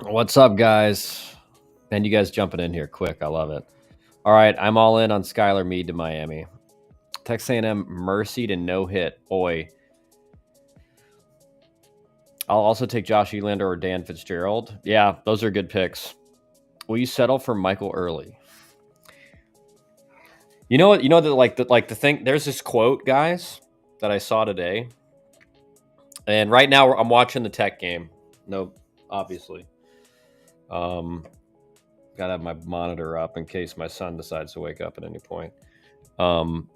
What's up, guys? Man, you guys jumping in here quick. I love it. All right, I'm all in on Skylar Meade to Miami. Texas A&M mercy to no hit. Boy, I'll also take Josh Elander or Dan Fitzgerald. Yeah, those are good picks. Will you settle for Michael Early? You know what? You know that the thing. There's this quote, guys, that I saw today, and right now I'm watching the Tech game. No, obviously. Um, Gotta have my monitor up in case my son decides to wake up at any point. Um,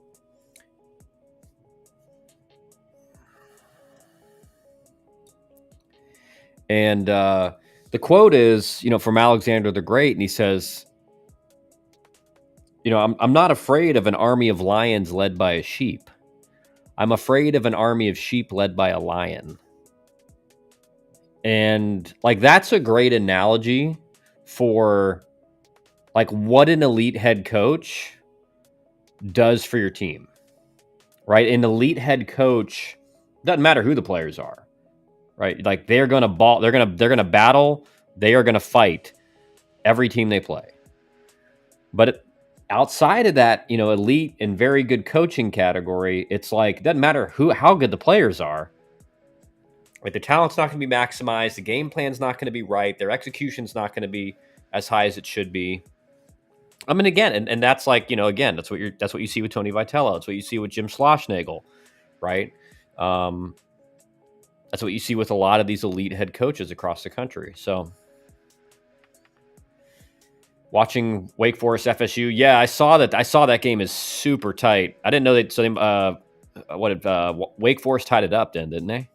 And the quote is, from Alexander the Great, and he says, I'm not afraid of an army of lions led by a sheep. I'm afraid of an army of sheep led by a lion. And like that's a great analogy for like what an elite head coach does for your team. Right? An elite head coach doesn't matter who the players are. Right? Like they're going to they're going to battle, they are going to fight every team they play. But outside of that, elite and very good coaching category, it's like it doesn't matter how good the players are. Right, the talent's not going to be maximized, the game plan's not going to be right, their execution's not going to be as high as it should be. I mean, again, and that's like again, that's what you see with Tony Vitello. That's what you see with Jim Schlossnagle, right? That's what you see with a lot of these elite head coaches across the country. So. Watching Wake Forest FSU, yeah, I saw that. I saw that game is super tight. I didn't know that. So, Wake Forest tied it up then, didn't they?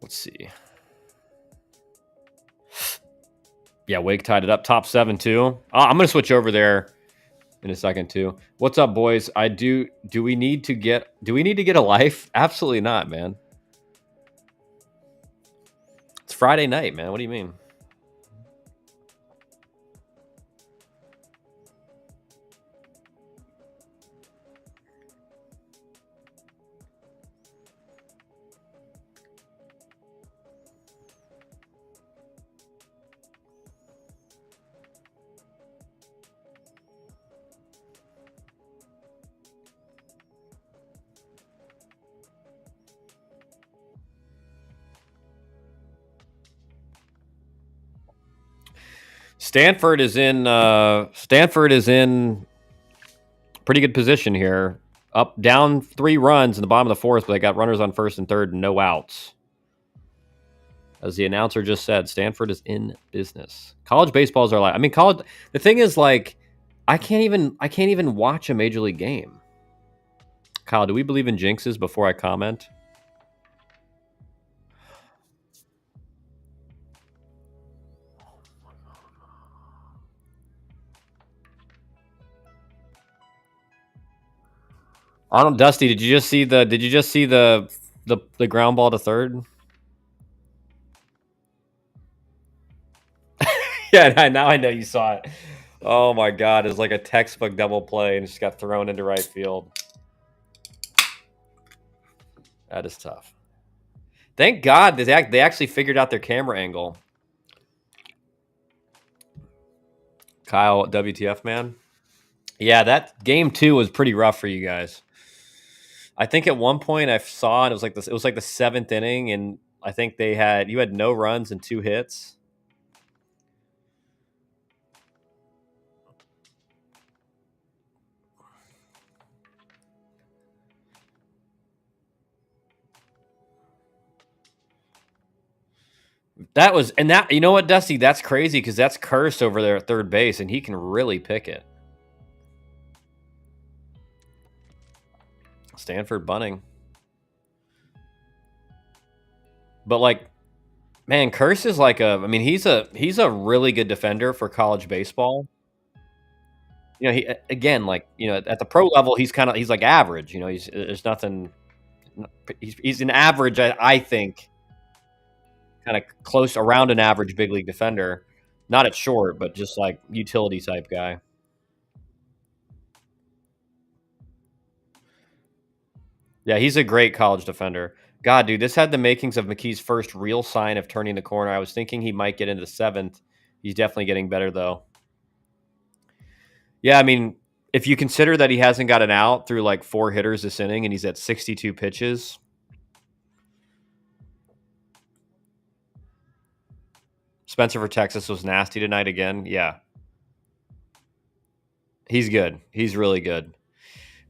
Let's see. Yeah, Wake tied it up, top 7 too. I'm gonna switch over there in a second too. What's up, boys? Do we need to get a life? Absolutely not, man. It's Friday night, man. What do you mean? Stanford is in pretty good position here. Up, down 3 runs in the bottom of the 4th, but they got runners on first and third and no outs. As the announcer just said, Stanford is in business. College baseballs are like, I mean, college. The thing is, like, I can't even watch a major league game. Kyle, do we believe in jinxes before I comment? Arnold Dusty, did you just see the ground ball to third? Yeah, now I know you saw it. Oh my god, it's like a textbook double play and just got thrown into right field. That is tough. Thank God they actually figured out their camera angle. Kyle, WTF, man? Yeah, that game 2 was pretty rough for you guys. I think at one point I saw it was like this. It was like the 7th inning, and I think you had no runs and 2 hits. That was, and that, you know what, Dusty, that's crazy because that's Cursed over there at third base, and he can really pick it. Stanford bunting. But like, man, Curse is like he's a really good defender for college baseball. He again, like, at the pro level, he's like average. There's nothing. He's an average, I think, kind of close around an average big league defender. Not at short, but just like utility type guy. Yeah, he's a great college defender. God, dude, this had the makings of McKee's first real sign of turning the corner. I was thinking he might get into the seventh. He's definitely getting better, though. Yeah, I mean, if you consider that he hasn't got an out through like 4 hitters this inning and he's at 62 pitches. Spencer for Texas was nasty tonight again. Yeah. He's good. He's really good.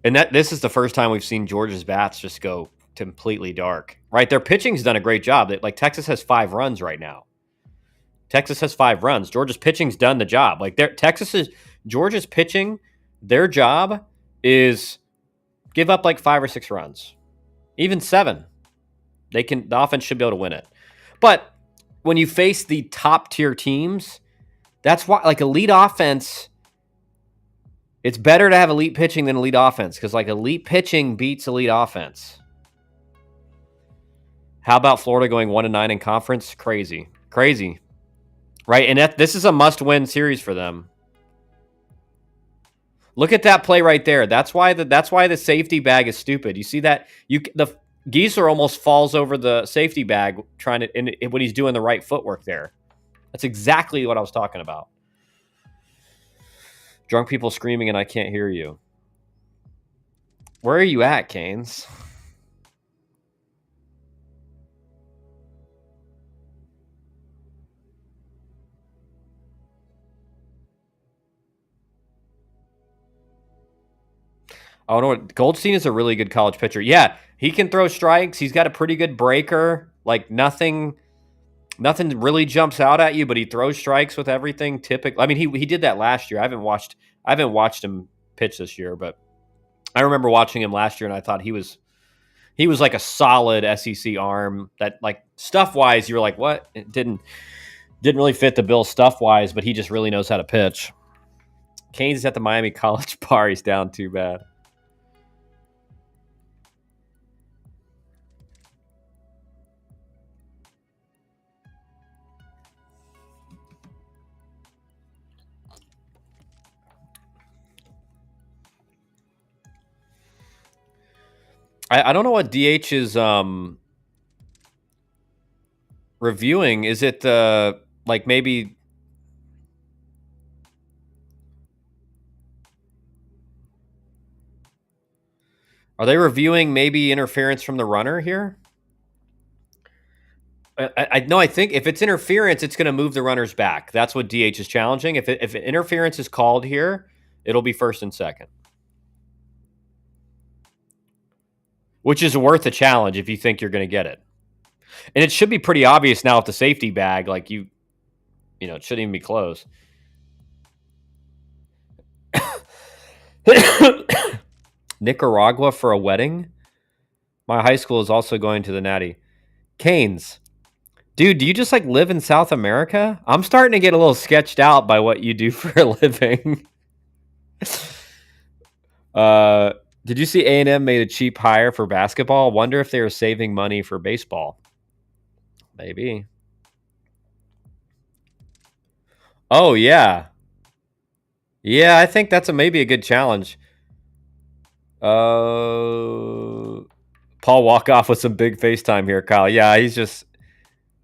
And this is the first time we've seen Georgia's bats just go completely dark. Right? Their pitching's done a great job. Like Texas has 5 runs right now. Texas has 5 runs. Georgia's pitching's done the job. Like Georgia's pitching, their job is give up like 5 or 6 runs. Even 7. The offense should be able to win it. But when you face the top tier teams, that's why like elite offense, it's better to have elite pitching than elite offense because like elite pitching beats elite offense. How about Florida going 1-9 in conference? Crazy. Right? And this is a must-win series for them. Look at that play right there. That's why the safety bag is stupid. You see that? The Geeser almost falls over the safety bag when he's doing the right footwork there. That's exactly what I was talking about. Drunk people screaming and I can't hear you. Where are you at, Canes? Oh no, Goldstein is a really good college pitcher. Yeah, he can throw strikes. He's got a pretty good breaker. Like nothing really jumps out at you, but he throws strikes with everything. Typically, I mean, he did that last year. I haven't watched him pitch this year, but I remember watching him last year, and I thought he was like a solid SEC arm. That like stuff wise, you were like, what? It didn't really fit the bill stuff wise, but he just really knows how to pitch. Canes is at the Miami College bar. He's down too bad. I don't know what DH is reviewing. Is it like maybe are they reviewing maybe interference from the runner here? I think if it's interference, it's going to move the runners back. That's what DH is challenging. If interference is called here, it'll be first and second, which is worth a challenge if you think you're going to get it. And it should be pretty obvious now with the safety bag. Like it shouldn't even be close. Nicaragua for a wedding. My high school is also going to the Natty. Canes. Dude, do you just like live in South America? I'm starting to get a little sketched out by what you do for a living. Did you see A&M made a cheap hire for basketball? Wonder if they were saving money for baseball. Maybe. Oh, yeah. Yeah, I think that's maybe a good challenge. Paul Walkoff with some big FaceTime here, Kyle. Yeah, he's just...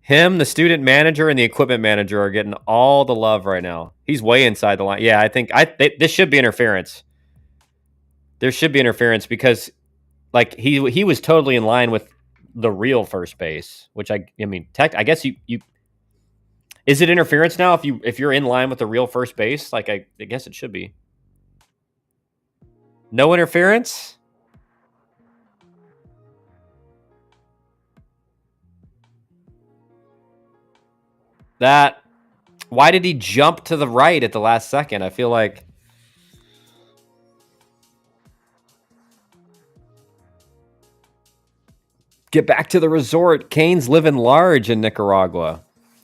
Him, the student manager, and the equipment manager are getting all the love right now. He's way inside the line. Yeah, I think this should be interference. There should be interference because, like, he was totally in line with the real first base. Which I mean, I guess you is it interference now if you're in line with the real first base? Like, I guess it should be. No interference. Why did he jump to the right at the last second? I feel like get back to the resort. Canes living large in Nicaragua.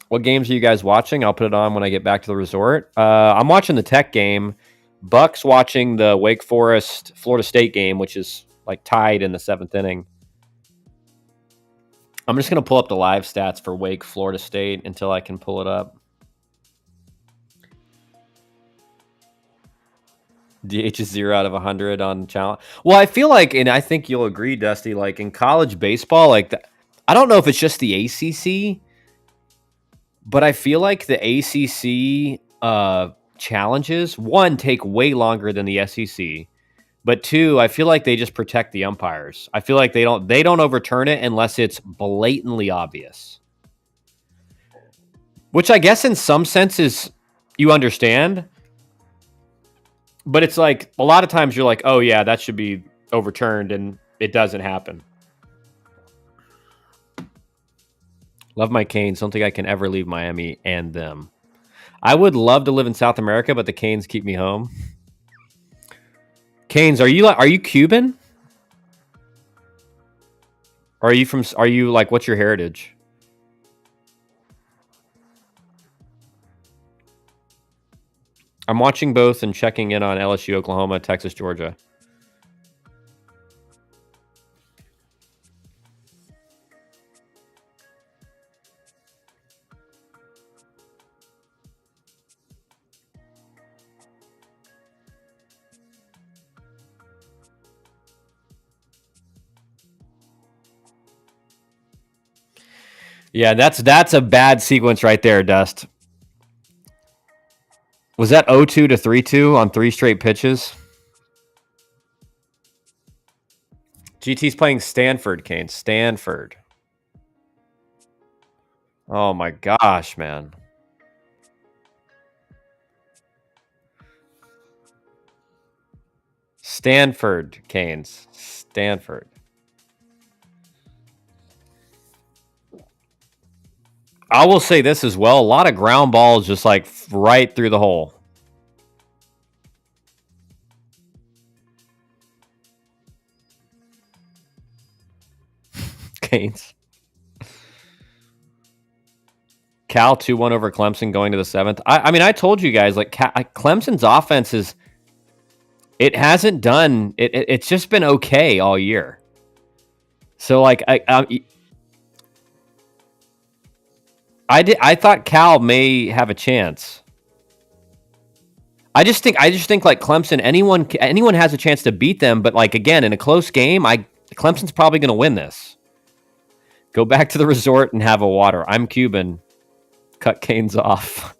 What games are you guys watching? I'll put it on when I get back to the resort. I'm watching the Tech game. Buck's watching the Wake Forest Florida State game, which is like tied in the 7th inning. I'm just going to pull up the live stats for Wake Florida State until I can pull it up. DH is 0 out of 100 on challenge. Well, I feel like, and I think you'll agree, Dusty, like in college baseball, like I don't know if it's just the ACC, but I feel like the ACC challenges, one, take way longer than the SEC, but two, I feel like they just protect the umpires. I feel like they don't overturn it unless it's blatantly obvious. Which I guess in some senses you understand, but it's like a lot of times you're like, oh yeah, that should be overturned, and it doesn't happen. Love my Canes. Don't think I can ever leave Miami and them. I would love to live in South America, but the Canes keep me home. Canes, are you Cuban? Or are you like, what's your heritage? I'm watching both and checking in on LSU, Oklahoma, Texas, Georgia. Yeah, that's a bad sequence right there, Dust. Was that 0-2 to 3-2 on 3 straight pitches? GT's playing Stanford, Kane. Stanford. Oh my gosh, man. Stanford, Canes. Stanford. I will say this as well. A lot of ground balls just like right through the hole. Canes. Cal 2-1 over Clemson going to the 7th. I mean, I told you guys, like, Clemson's offense is, it hasn't done, it's just been okay all year. So, like, I thought Cal may have a chance. I just think like Clemson, anyone has a chance to beat them, but like again in a close game, Clemson's probably going to win this. Go back to the resort and have a water. I'm Cuban. Cut Canes off.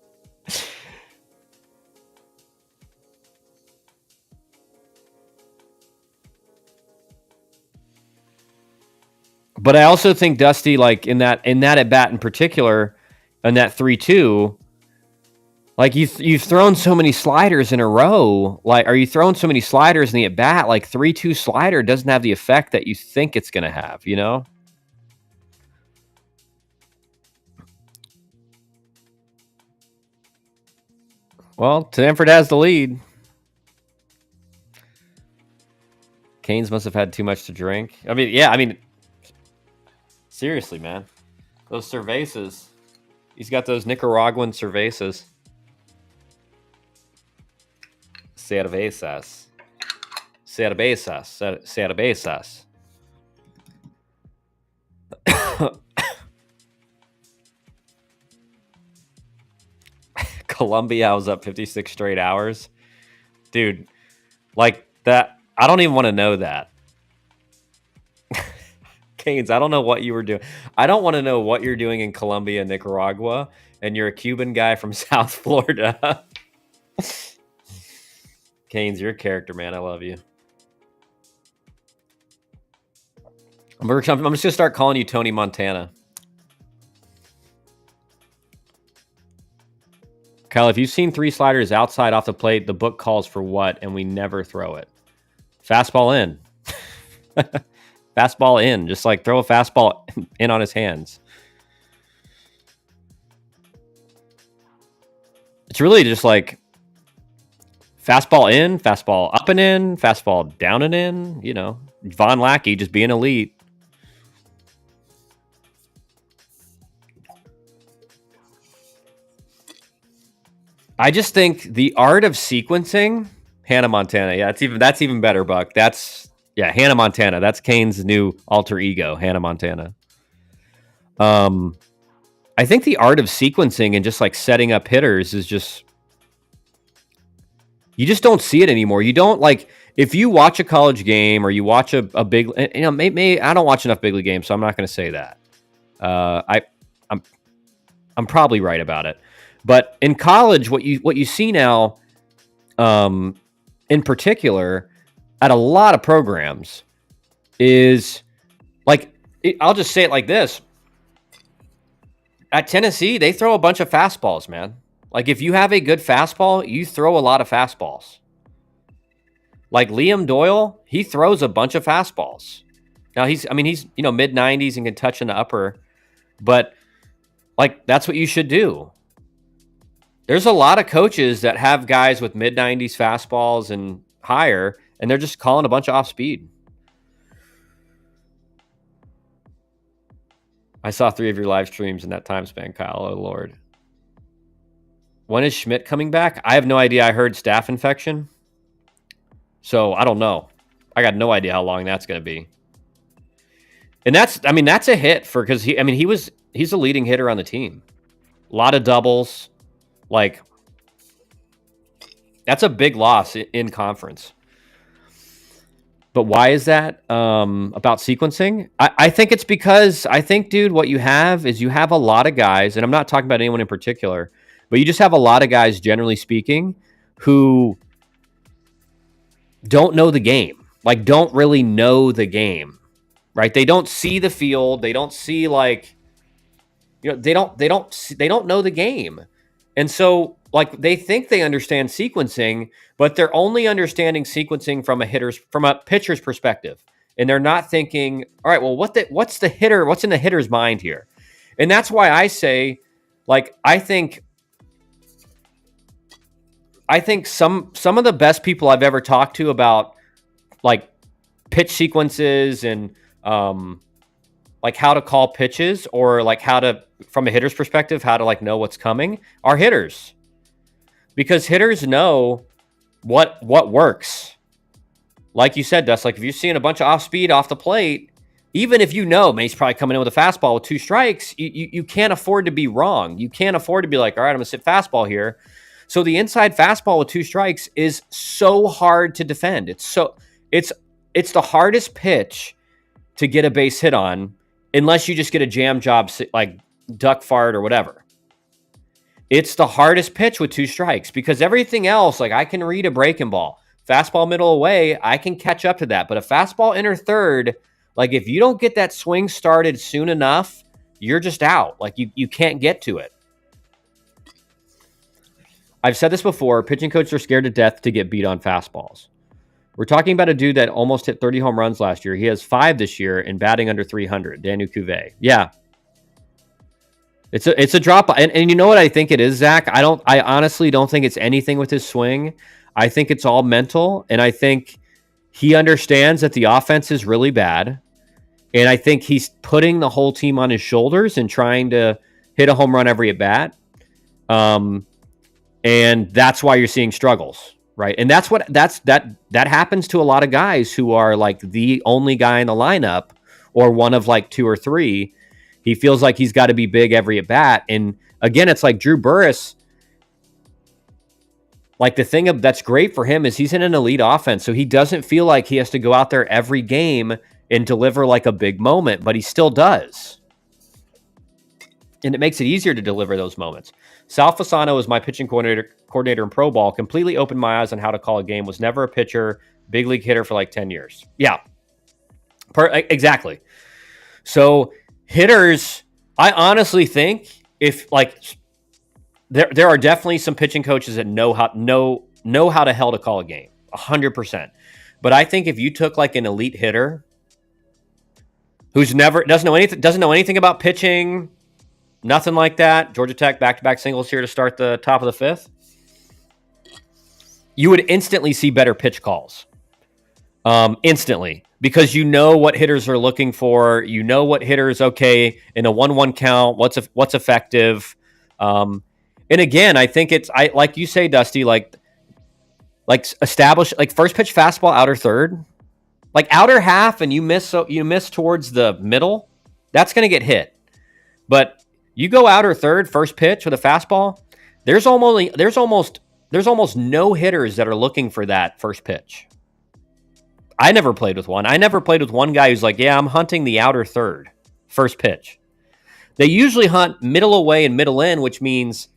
But I also think Dusty, like in that at bat in particular, in that 3-2, like you've thrown so many sliders in a row. Like, are you throwing so many sliders in the at bat? Like 3-2 slider doesn't have the effect that you think it's going to have. You know. Well, Stanford has the lead. Canes must have had too much to drink. I mean, yeah. I mean, seriously, man. Those cervezas. He's got those Nicaraguan cervezas. Cervezas. Cervezas. Cervezas. Colombia was up 56 straight hours. Dude, like that. I don't even want to know that. Canes, I don't know what you were doing. I don't want to know what you're doing in Colombia, Nicaragua, and you're a Cuban guy from South Florida. Canes, you're a character, man. I love you. I'm just going to start calling you Tony Montana. Kyle, if you've seen 3 sliders outside off the plate, the book calls for what, and we never throw it. Fastball in. Fastball in. Just like throw a fastball in on his hands. It's really just like fastball in, fastball up and in, fastball down and in. You know, Von Lackey just being elite. I just think the art of sequencing, Hannah Montana. Yeah, that's even better, Buck. Hannah Montana. That's Kane's new alter ego, Hannah Montana. I think the art of sequencing and just like setting up hitters is just, you just don't see it anymore. You don't, like, if you watch a college game or you watch a big, maybe I don't watch enough big league games, so I'm not going to say that. I I'm I'm probably right about it. But in college, what you see now, in particular, at a lot of programs, is like I'll just say it like this: at Tennessee, they throw a bunch of fastballs, man. Like if you have a good fastball, you throw a lot of fastballs. Like Liam Doyle, he throws a bunch of fastballs. Now he's mid 90s and can touch in the upper, but like that's what you should do. There's a lot of coaches that have guys with mid 90s fastballs and higher, and they're just calling a bunch of off speed. I saw 3 of your live streams in that time span, Kyle. Oh, Lord. When is Schmidt coming back? I have no idea. I heard staph infection. So I don't know. I got no idea how long that's going to be. And that's a hit because he's a leading hitter on the team. A lot of doubles. Like, that's a big loss in conference. But why is that about sequencing? I think it's because dude, what you have is you have a lot of guys, and I'm not talking about anyone in particular, but you just have a lot of guys, generally speaking, who don't know the game. Like, don't really know the game, right? They don't see the field. They don't see they don't know the game. And so like they think they understand sequencing, but they're only understanding sequencing from a pitcher's perspective. And they're not thinking, all right, well, what's in the hitter's mind here? And that's why I say, like, I think some of the best people I've ever talked to about like pitch sequences and like how to call pitches or like how to, from a hitter's perspective, how to like know what's coming are hitters, because hitters know what works. Like you said, Dust, like if you're seeing a bunch of off speed off the plate, even if man, he's probably coming in with a fastball with 2 strikes, you can't afford to be wrong. You can't afford to be like, all right, I'm gonna sit fastball here. So the inside fastball with 2 strikes is so hard to defend. It's the hardest pitch to get a base hit on, unless you just get a jam job like duck fart or whatever. It's the hardest pitch with 2 strikes because everything else, like I can read a breaking ball, fastball middle away, I can catch up to that. But a fastball inner third, like if you don't get that swing started soon enough, you're just out. Like you can't get to it. I've said this before, pitching coaches are scared to death to get beat on fastballs. We're talking about a dude that almost hit 30 home runs last year. He has 5 this year and batting under 300. Daniel Cuvée. Yeah. It's a drop. And you know what I think it is, Zach? I honestly don't think it's anything with his swing. I think it's all mental. And I think he understands that the offense is really bad. And I think he's putting the whole team on his shoulders and trying to hit a home run every at bat. And that's why you're seeing struggles. Right. And that happens to a lot of guys who are like the only guy in the lineup or one of like 2 or 3. He feels like he's got to be big every at bat. And again, it's like Drew Burress. Like the thing that's great for him is he's in an elite offense. So he doesn't feel like he has to go out there every game and deliver like a big moment, but he still does. And it makes it easier to deliver those moments. Sal Fasano is my pitching coordinator in pro ball, completely opened my eyes on how to call a game, was never a pitcher, big league hitter for like 10 years. Yeah, exactly. So hitters, I honestly think if like there are definitely some pitching coaches that know how to hell to call a game 100%. But I think if you took like an elite hitter who's doesn't know anything about pitching, nothing like that. Georgia Tech back-to-back singles here to start the top of the 5th. You would instantly see better pitch calls. Instantly. Because you know what hitters are looking for. You know what hitters, okay, in a 1-1 count, what's effective. And again, I think like you say, Dusty, like establish like first pitch fastball outer third. Like outer half and you miss towards the middle, that's going to get hit. But you go outer third, first pitch with a fastball, there's almost no hitters that are looking for that first pitch. I never played with one. I never played with one guy who's like, yeah, I'm hunting the outer third, first pitch. They usually hunt middle away and middle in, which means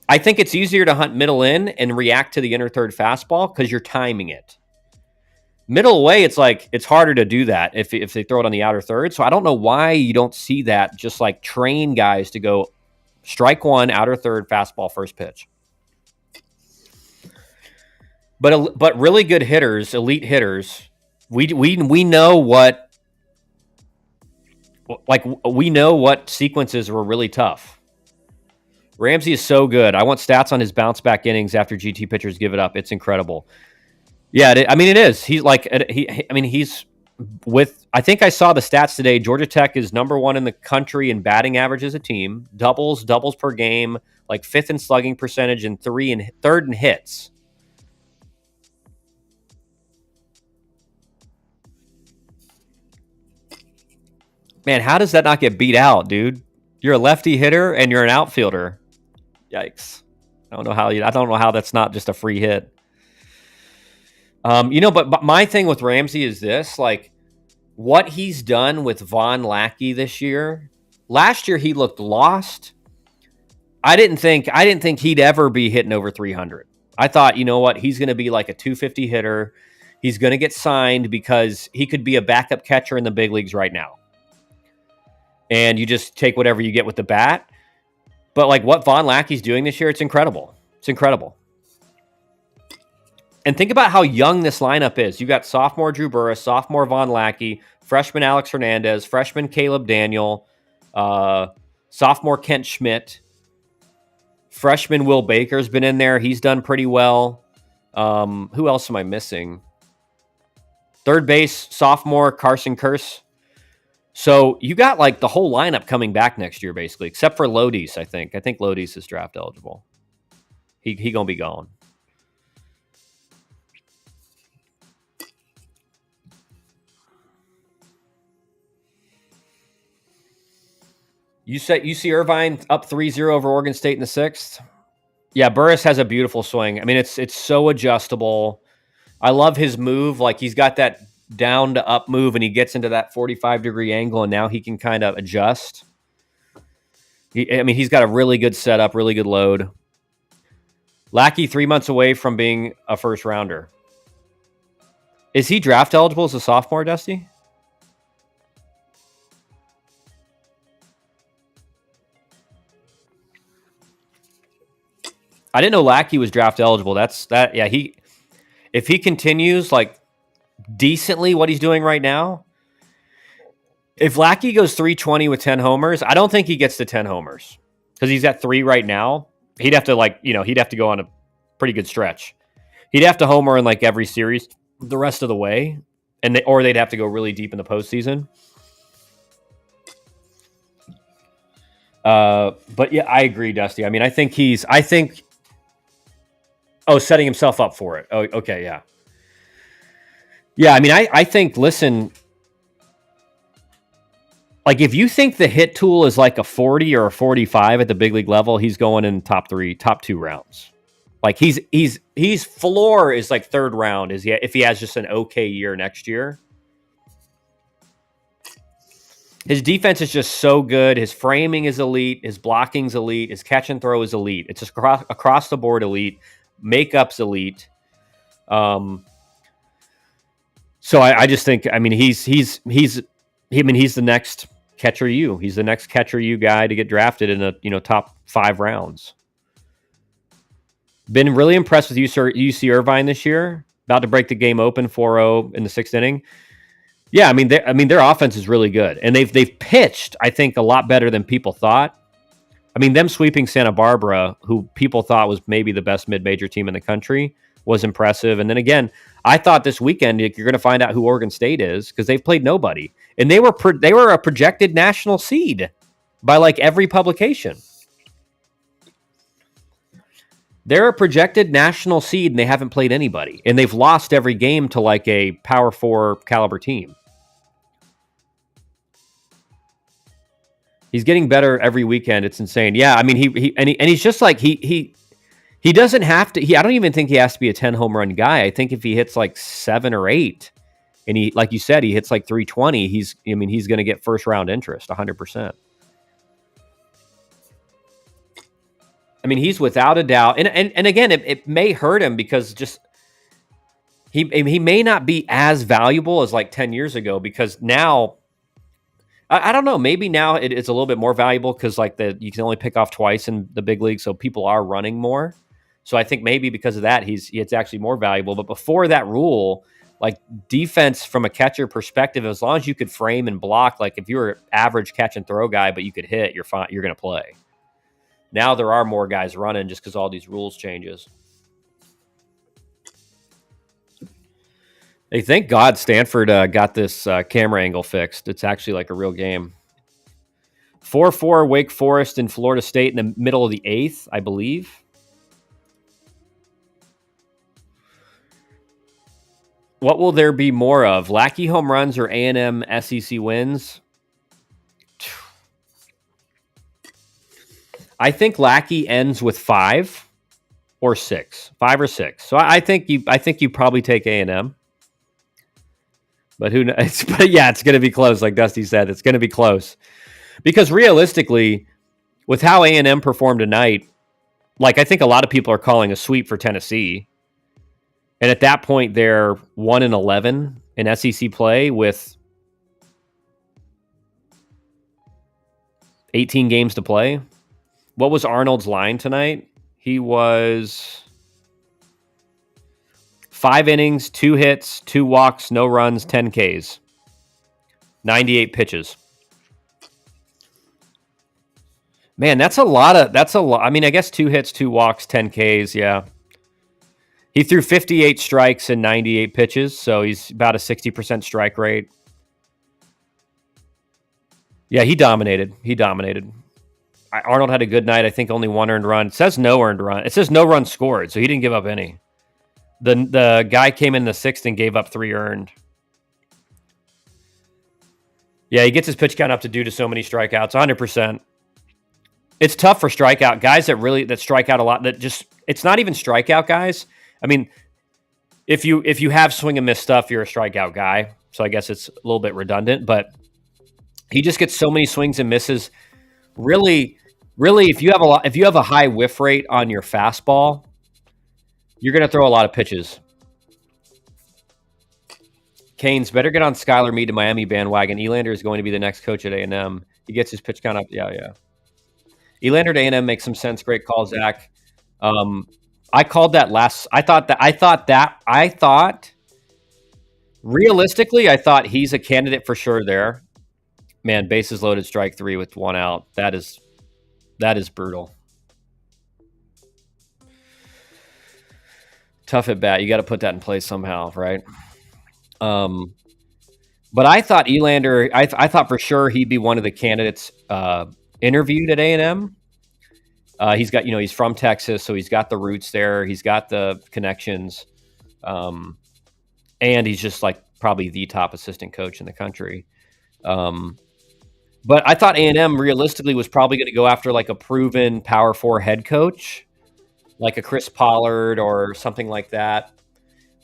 I think it's easier to hunt middle in and react to the inner third fastball because you're timing it. Middle away, it's like it's harder to do that if they throw it on the outer third. So I don't know why you don't see that. Just like train guys to go strike one, outer third, fastball, first pitch. But really good hitters, elite hitters, we know what we know what sequences were really tough. Ramsey is so good. I want stats on his bounce back innings after GT pitchers give it up. It's incredible. Yeah, it is. He's like he's with. I think I saw the stats today. Georgia Tech is number 1 in the country in batting average as a team, doubles per game, like 5th in slugging percentage, and 3rd in hits. Man, how does that not get beat out, dude? You're a lefty hitter and you're an outfielder. Yikes! I don't know how that's not just a free hit. But my thing with Ramsey is this: like what he's done with Von Lackey this year. Last year he looked lost. I didn't think he'd ever be hitting over 300. I thought, you know what, he's going to be like a 250 hitter. He's going to get signed because he could be a backup catcher in the big leagues right now. And you just take whatever you get with the bat. But like what Von Lackey's doing this year, it's incredible. It's incredible. And think about how young this lineup is. You got sophomore Drew Burress, sophomore Von Lackey, freshman Alex Hernandez, freshman Caleb Daniel, sophomore Kent Schmidt, freshman Will Baker's been in there. He's done pretty well. Who else am I missing? Third base, sophomore Carson Curse. So you got like the whole lineup coming back next year, basically, except for Lodi's, I think. I think Lodi's is draft eligible. He going to be gone. You see Irvine up 3-0 over Oregon State in the 6th. Yeah, Burris has a beautiful swing. I mean, it's so adjustable. I love his move. Like he's got that down to up move and he gets into that 45-degree angle and now he can kind of adjust. He's got a really good setup, really good load. Lackey 3 months away from being a first rounder. Is he draft eligible as a sophomore, Dusty? I didn't know Lackey was draft eligible. Yeah, if he continues like decently what he's doing right now, if Lackey goes 320 with 10 homers, I don't think he gets to 10 homers because he's at 3 right now. He'd have to go on a pretty good stretch. He'd have to homer in like every series the rest of the way, or they'd have to go really deep in the postseason. But yeah, I agree, Dusty. I mean, I think setting himself up for it. Oh, okay, yeah. Yeah, I mean, I think, listen, like if you think the hit tool is like a 40 or a 45 at the big league level, he's going in top 2 rounds. Like he's floor is like 3rd round if he has just an okay year next year. His defense is just so good. His framing is elite. His blocking's elite. His catch and throw is elite. It's just across the board elite. Makeup's elite. So I just think, I mean, he's the next catcher U. He's the next catcher U guy to get drafted in the top 5 rounds. Been really impressed with UC Irvine this year. About to break the game open 4-0 in the 6th inning. Yeah, I mean their offense is really good, and they've pitched, I think, a lot better than people thought. I mean, them sweeping Santa Barbara, who people thought was maybe the best mid-major team in the country, was impressive. And then again, I thought this weekend you're going to find out who Oregon State is because they've played nobody, and they were a projected national seed by like every publication. They're a projected national seed, and they haven't played anybody, and they've lost every game to like a Power 4 caliber team. He's getting better every weekend. It's insane. Yeah, I mean, he's just like he doesn't have to. I don't even think he has to be a 10 home run guy. I think if he hits like 7 or 8, and he, like you said, he hits like 320, he's going to get first round interest 100%. I mean, he's without a doubt, and again, it may hurt him because just he may not be as valuable as like 10 years ago because now I don't know. Maybe now it's a little bit more valuable because like you can only pick off twice in the big league, so people are running more. So I think maybe because of that, it's actually more valuable. But before that rule, like defense from a catcher perspective, as long as you could frame and block, like if you were average catch and throw guy, but you could hit, you're fine. You're going to play. Now there are more guys running just because all these rules changes. Hey, thank God Stanford got this camera angle fixed. It's actually like a real game. 4-4 Wake Forest and Florida State in the middle of the 8th, I believe. What will there be more of? Lackey home runs or A&M SEC wins? I think Lackey ends with 5 or 6. 5 or 6. So I think you probably take A&M. But who knows? But yeah, it's going to be close. Like Dusty said, it's going to be close. Because realistically, with how A&M performed tonight, like I think a lot of people are calling a sweep for Tennessee. And at that point, they're 1-11 in SEC play with 18 games to play. What was Arnold's line tonight? He was 5 innings, 2 hits, 2 walks, no runs, 10 Ks, 98 pitches. Man, that's a lot. I mean, I guess 2 hits, 2 walks, 10 Ks. Yeah. He threw 58 strikes and 98 pitches, so he's about a 60% strike rate. Yeah, he dominated. Arnold had a good night. I think only 1 earned run. It says no earned run. It says no runs scored, so he didn't give up any. The guy came in the 6th and gave up 3 earned. Yeah, he gets his pitch count up to due to so many strikeouts, 100%. It's tough for strikeout guys that strike out a lot. That just it's not even strikeout guys. I mean, if you have swing and miss stuff, you're a strikeout guy. So I guess it's a little bit redundant, but he just gets so many swings and misses. Really, if you have a high whiff rate on your fastball, you're going to throw a lot of pitches. Canes better get on Skylar Meade to Miami bandwagon. Elander is going to be the next coach at A&M. He gets his pitch count up. Yeah. Elander to A&M makes some sense. Great call, Zach. I called that last. I thought realistically, I thought he's a candidate for sure there. Man, bases loaded, strike 3 with 1 out. That is brutal. Tough at bat. You got to put that in place somehow, right? But I thought Elander. I thought for sure he'd be one of the candidates interviewed at A&M. He's got, he's from Texas, so he's got the roots there. He's got the connections, and he's just like probably the top assistant coach in the country. But I thought A&M realistically was probably going to go after like a proven Power 4 head coach, like a Chris Pollard or something like that.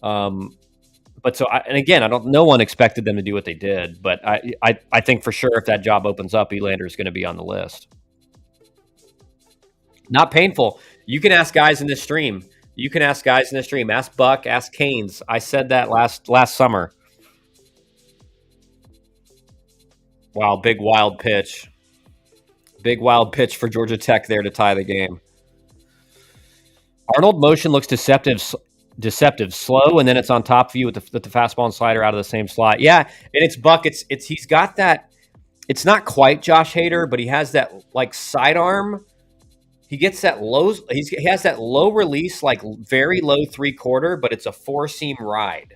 But no one expected them to do what they did. But I think for sure if that job opens up, Elander is going to be on the list. Not painful. You can ask guys in this stream. Ask Buck. Ask Canes. I said that last summer. Wow, big wild pitch. Big wild pitch for Georgia Tech there to tie the game. Arnold motion looks deceptive, slow, and then it's on top of you with the fastball and slider out of the same slot. Yeah, and it's Buck. He's got that. It's not quite Josh Hader, but he has that like sidearm. He gets that low. He has that low release, like very low 3/4, but it's a 4-seam ride.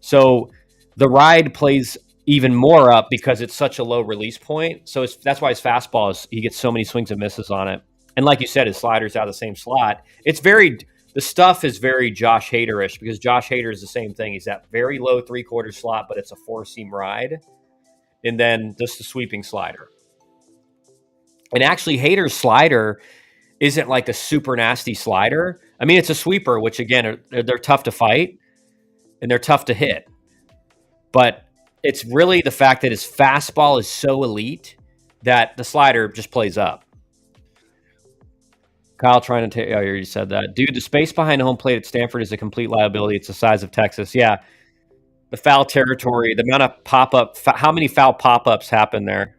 So the ride plays even more up because it's such a low release point. So that's why his fastball he gets so many swings and misses on it. And like you said, his slider's out of the same slot. The stuff is very Josh Hader-ish because Josh Hader is the same thing. He's that very low 3/4 slot, but it's a 4-seam ride. And then just the sweeping slider. And actually Hader's slider isn't like a super nasty slider. I mean, it's a sweeper, which again, they're tough to fight and they're tough to hit. But it's really the fact that his fastball is so elite that the slider just plays up. Kyle trying to take. Oh, you already said that, dude. The space behind home plate at Stanford is a complete liability. It's the size of Texas. Yeah, the foul territory, the amount of pop up. How many foul pop ups happen there?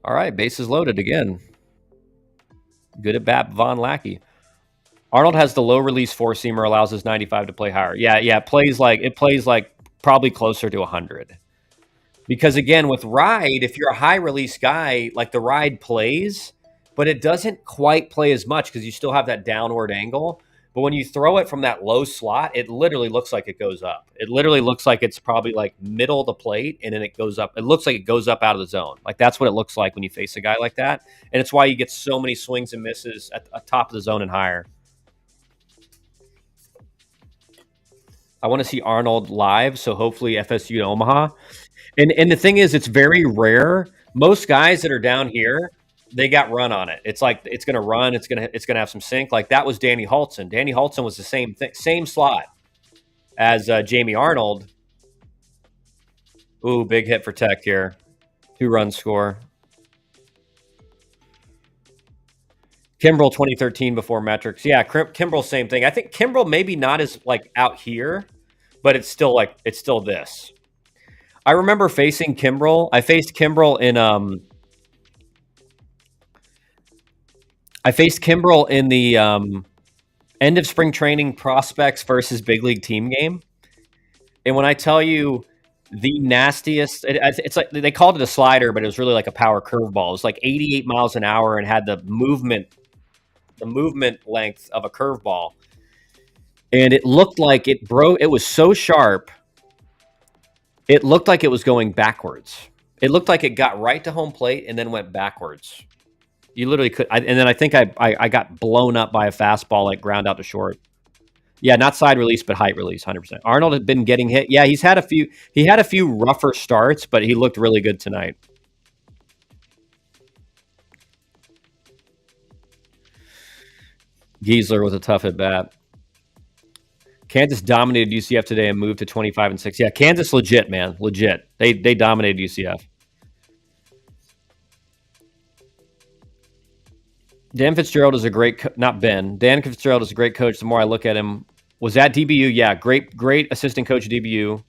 All right, bases loaded again. Good at bat, Von Lackey. Arnold has the low release four seamer, allows his 95 to play higher. Yeah, yeah, it plays like probably closer to 100. Because again, with ride, if you're a high release guy, like the ride plays, but it doesn't quite play as much because you still have that downward angle. But when you throw it from that low slot, it literally looks like it goes up. It literally looks like it's probably like middle of the plate and then it goes up. It looks like it goes up out of the zone. Like that's what it looks like when you face a guy like that. And it's why you get so many swings and misses at the top of the zone and higher. I want to see Arnold live, so hopefully FSU to Omaha. And the thing is, it's very rare. Most guys that are down here, they got run on it. It's like it's gonna run. It's gonna have some sink. Like that was Danny Hultzen. Danny Hultzen was the same thing, same slot as Jamie Arnold. Ooh, big hit for Tech here. 2-run score. Kimbrel 2013 before metrics. Yeah, Kimbrel same thing. I think Kimbrel maybe not as like out here, but it's still this. I remember facing Kimbrel. I faced Kimbrel in the end of spring training prospects versus big league team game. And when I tell you the nastiest, it's like they called it a slider, but it was really like a power curveball. It was like 88 miles an hour and had the movement length of a curveball. And it looked like it broke. It was so sharp. It looked like it was going backwards. It looked like it got right to home plate and then went backwards. You literally could. And then I think I got blown up by a fastball, like ground out to short. Yeah, not side release, but height release, 100%. Arnold had been getting hit. Yeah, he's had a few. He had a few rougher starts, but he looked really good tonight. Giesler was a tough at bat. Kansas dominated UCF today and moved to 25-6. Yeah, Kansas legit, man, legit. They dominated UCF. Dan Fitzgerald is a great not Ben. Dan Fitzgerald is a great coach. The more I look at him, was at DBU. Yeah, great assistant coach at DBU.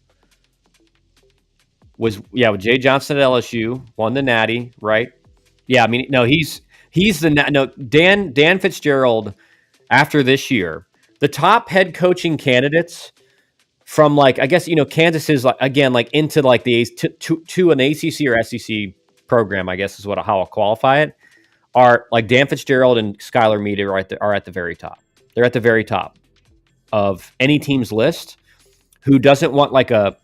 Was with Jay Johnson at LSU. Won the Natty, right? Yeah, I mean, no, he's Dan Fitzgerald. After this year, the top head coaching candidates from like I guess Kansas is like again like into like the to an ACC or SEC program. I guess is how I'll qualify it. Are like Dan Fitzgerald and Skylar Mead are at the very top. They're at the very top of any team's list. Who doesn't want like a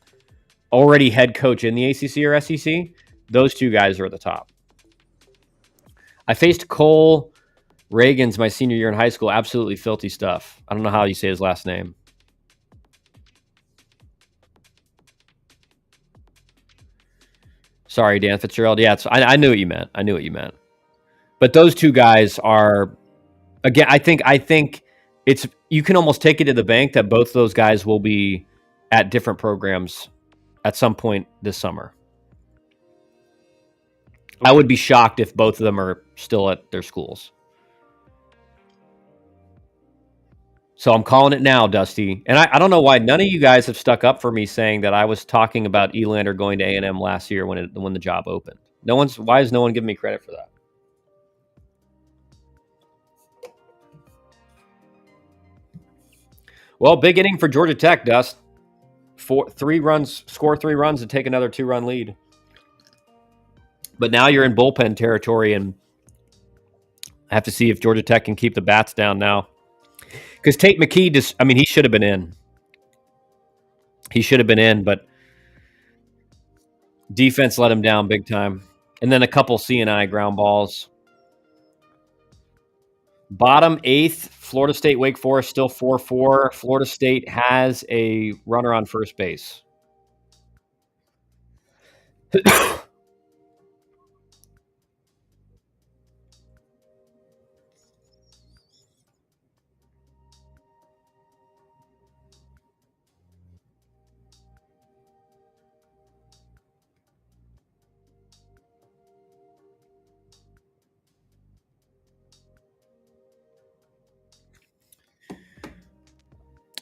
already head coach in the ACC or SEC? Those two guys are at the top. I faced Cole Reagan's my senior year in high school. Absolutely filthy stuff. I don't know how you say his last name. Sorry, Dan Fitzgerald. Yeah, I knew what you meant. But those two guys are, again, I think it's you can almost take it to the bank that both those guys will be at different programs at some point this summer. I would be shocked if both of them are still at their schools. So I'm calling it now, Dusty. And I don't know why none of you guys have stuck up for me saying that I was talking about Elander going to A&M last year when the job opened. Why is no one giving me credit for that? Well, big inning for Georgia Tech, Dust. Score 3 runs and take another 2-run lead. But now you're in bullpen territory, and I have to see if Georgia Tech can keep the bats down now. Because Tate McKee he should have been in. He should have been in, but defense let him down big time. And then a couple C&I ground balls. Bottom 8th, Florida State, Wake Forest still 4-4. Florida State has a runner on first base.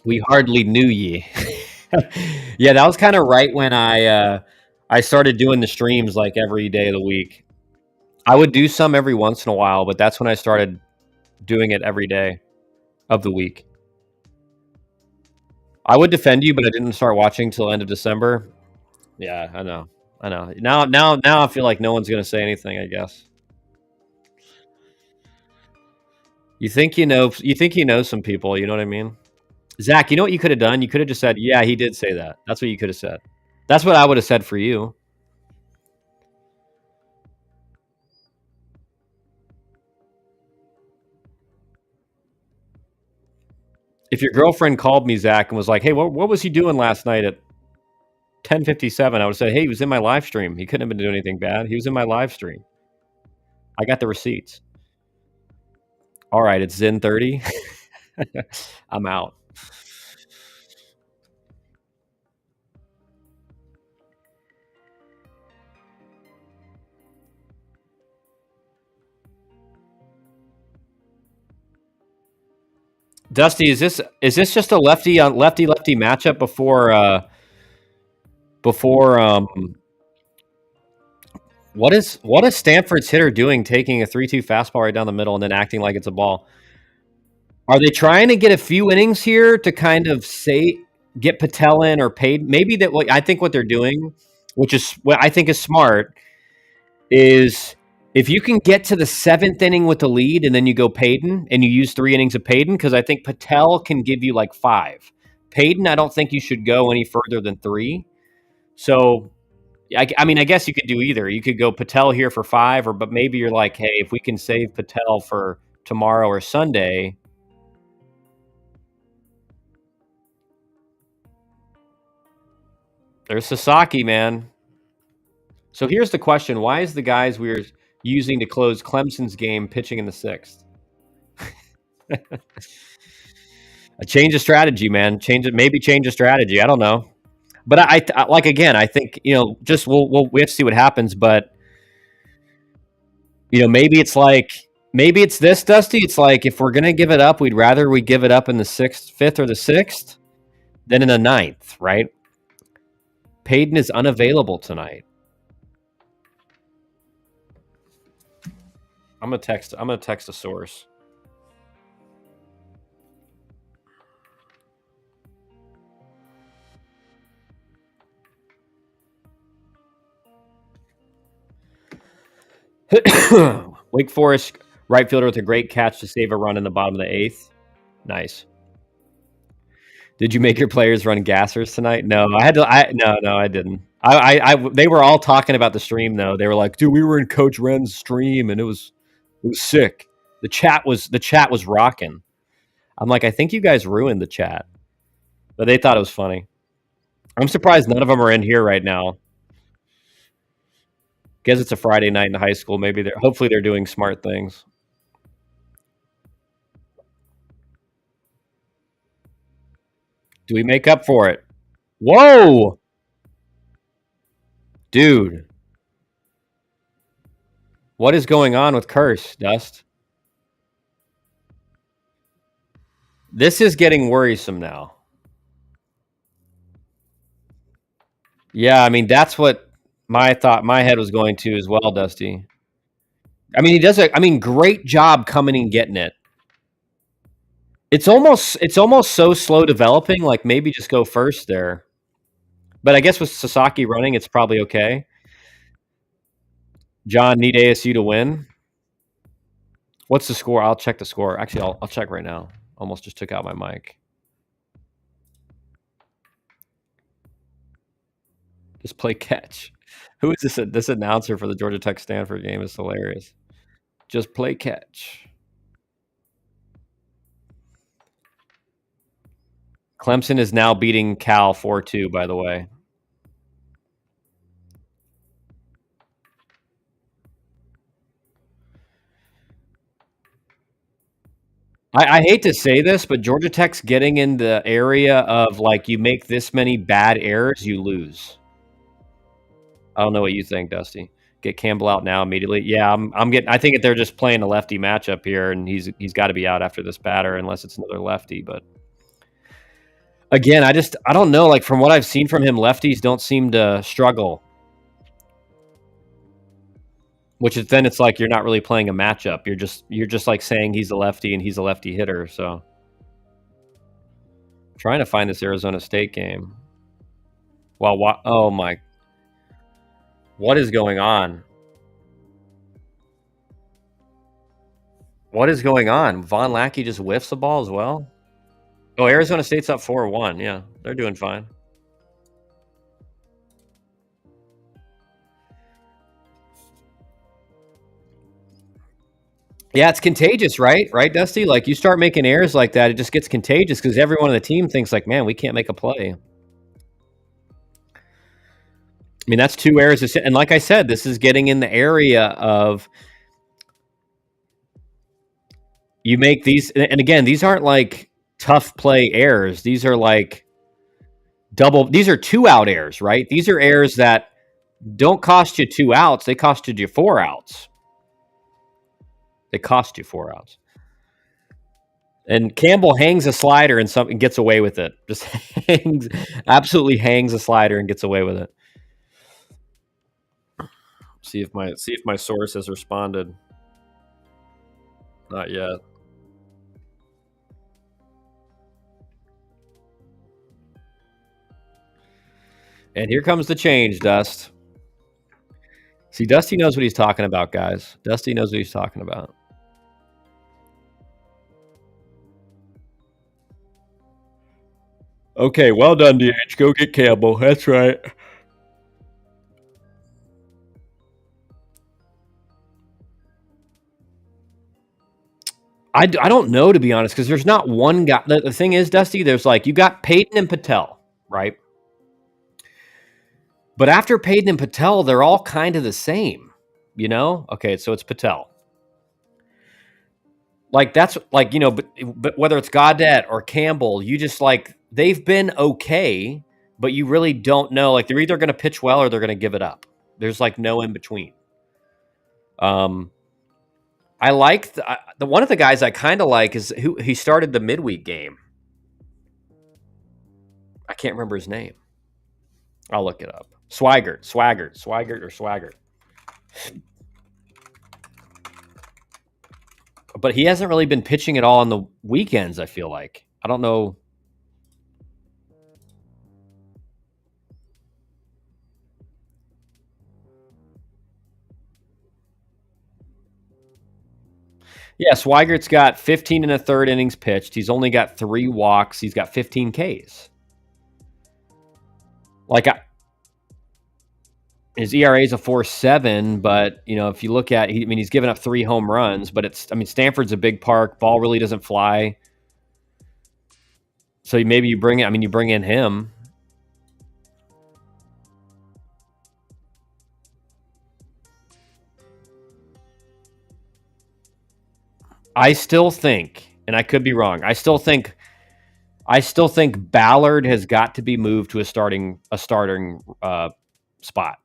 We hardly knew ye. Yeah, that was kind of right when I started doing the streams like every day of the week. I would do some every once in a while, but that's when I started doing it every day of the week. I would defend you, but I didn't start watching till end of December. Yeah, I know. I know. Now I feel like no one's gonna say anything, I guess. You think you know some people, you know what I mean? Zach, you know what you could have done? You could have just said, "Yeah, he did say that." That's what you could have said. That's what I would have said for you. If your girlfriend called me, Zach, and was like, "Hey, what was he doing last night at 10:57?" I would have said, "Hey, he was in my live stream. He couldn't have been doing anything bad. He was in my live stream. I got the receipts." All right, it's Zen 30. I'm out. Dusty, is this just a lefty on lefty matchup before what is Stanford's hitter doing taking a 3-2 fastball right down the middle and then acting like it's a ball? Are they trying to get a few innings here to kind of say get Patel in or paid? Maybe that what I think what they're doing, which is what I think is smart, is if you can get to the seventh inning with the lead and then you go Payton and you use 3 innings of Payton, because I think Patel can give you like 5. Payton, I don't think you should go any further than 3. So, I mean, I guess you could do either. You could go Patel here for 5, but maybe you're like, hey, if we can save Patel for tomorrow or Sunday. There's Sasaki, man. So here's the question: why is the guys we were using to close Clemson's game pitching in the 6th? A change of strategy, man. Maybe change of strategy. I don't know, but I like again. I think just we have to see what happens. But maybe it's this, Dusty. It's like if we're gonna give it up, we'd rather we give it up in the 6th, 5th, or the 6th than in the 9th, right? Payton is unavailable tonight. I'm gonna text a source. Wake Forest right fielder with a great catch to save a run in the bottom of the 8th. Nice. Did you make your players run gassers tonight? No, I had to. No, I didn't. They were all talking about the stream though. They were like, "Dude, we were in Coach Ren's stream and it was sick." The chat was rocking. I'm like, I think you guys ruined the chat, but they thought it was funny. I'm surprised none of them are in here right now. Guess it's a Friday night in high school. Hopefully they're doing smart things. Do we make up for it? Whoa, dude! What is going on with Curse, Dust? This is getting worrisome now. Yeah, I mean that's what my head was going to as well, Dusty. I mean, he does great job coming and getting it. It's almost so slow developing. Like maybe just go first there. But I guess with Sasaki running, it's probably okay. John, need ASU to win. What's the score? I'll check the score. Actually, I'll check right now. Almost just took out my mic. Just play catch. Who is this? This announcer for the Georgia Tech Stanford game is hilarious. Just play catch. Clemson is now beating Cal 4-2, by the way. I hate to say this, but Georgia Tech's getting in the area of like you make this many bad errors, you lose. I don't know what you think, Dusty. Get Campbell out now immediately. Yeah, I'm getting. I think they're just playing a lefty matchup here, and he's got to be out after this batter unless it's another lefty. But Again, I don't know. Like from what I've seen from him, lefties don't seem to struggle. Which is then it's like you're not really playing a matchup. You're just like saying he's a lefty and he's a lefty hitter. So trying to find this Arizona State game. Well, oh my, what is going on? What is going on? Von Lackey just whiffs the ball as well. Oh, Arizona State's up 4-1. Yeah, they're doing fine. Yeah, it's contagious, right? Right, Dusty? Like you start making errors like that, it just gets contagious because everyone on the team thinks like, man, we can't make a play. I mean, that's 2 errors. And like I said, this is getting in the area of you make these, and again, these aren't like tough play errors. These are like these are 2-out errors, right? These are errors that don't cost you 2 outs, they costed you 4 outs. They cost you 4 outs. And Campbell hangs a slider and something gets away with it. Just absolutely hangs a slider and gets away with it. See if my source has responded. Not yet. And here comes the change, Dust. See, Dusty knows what he's talking about, guys. Dusty knows what he's talking about. Okay, well done, DH. Go get Campbell. That's right. I don't know, to be honest, because there's not one guy. The thing is, Dusty, there's like, you got Peyton and Patel, right? But after Peyton and Patel, they're all kind of the same, you know? Okay, so it's Patel. Like, that's like, but whether it's Gaudette or Campbell, you just like, they've been okay, but you really don't know. Like, they're either going to pitch well or they're going to give it up. There's like no in between. I like the one of the guys I kind of like is who he started the midweek game. I can't remember his name. I'll look it up. Swigert. But he hasn't really been pitching at all on the weekends, I feel like. I don't know. Yeah, Swigert's got 15 and a third innings pitched. He's only got 3 walks. He's got 15 Ks. Like, his ERA is a 4.7, but if you look at, he's given up 3 home runs, but Stanford's a big park. Ball really doesn't fly. So maybe you bring in him. I still think, and I could be wrong, I still think Ballard has got to be moved to a starting spot.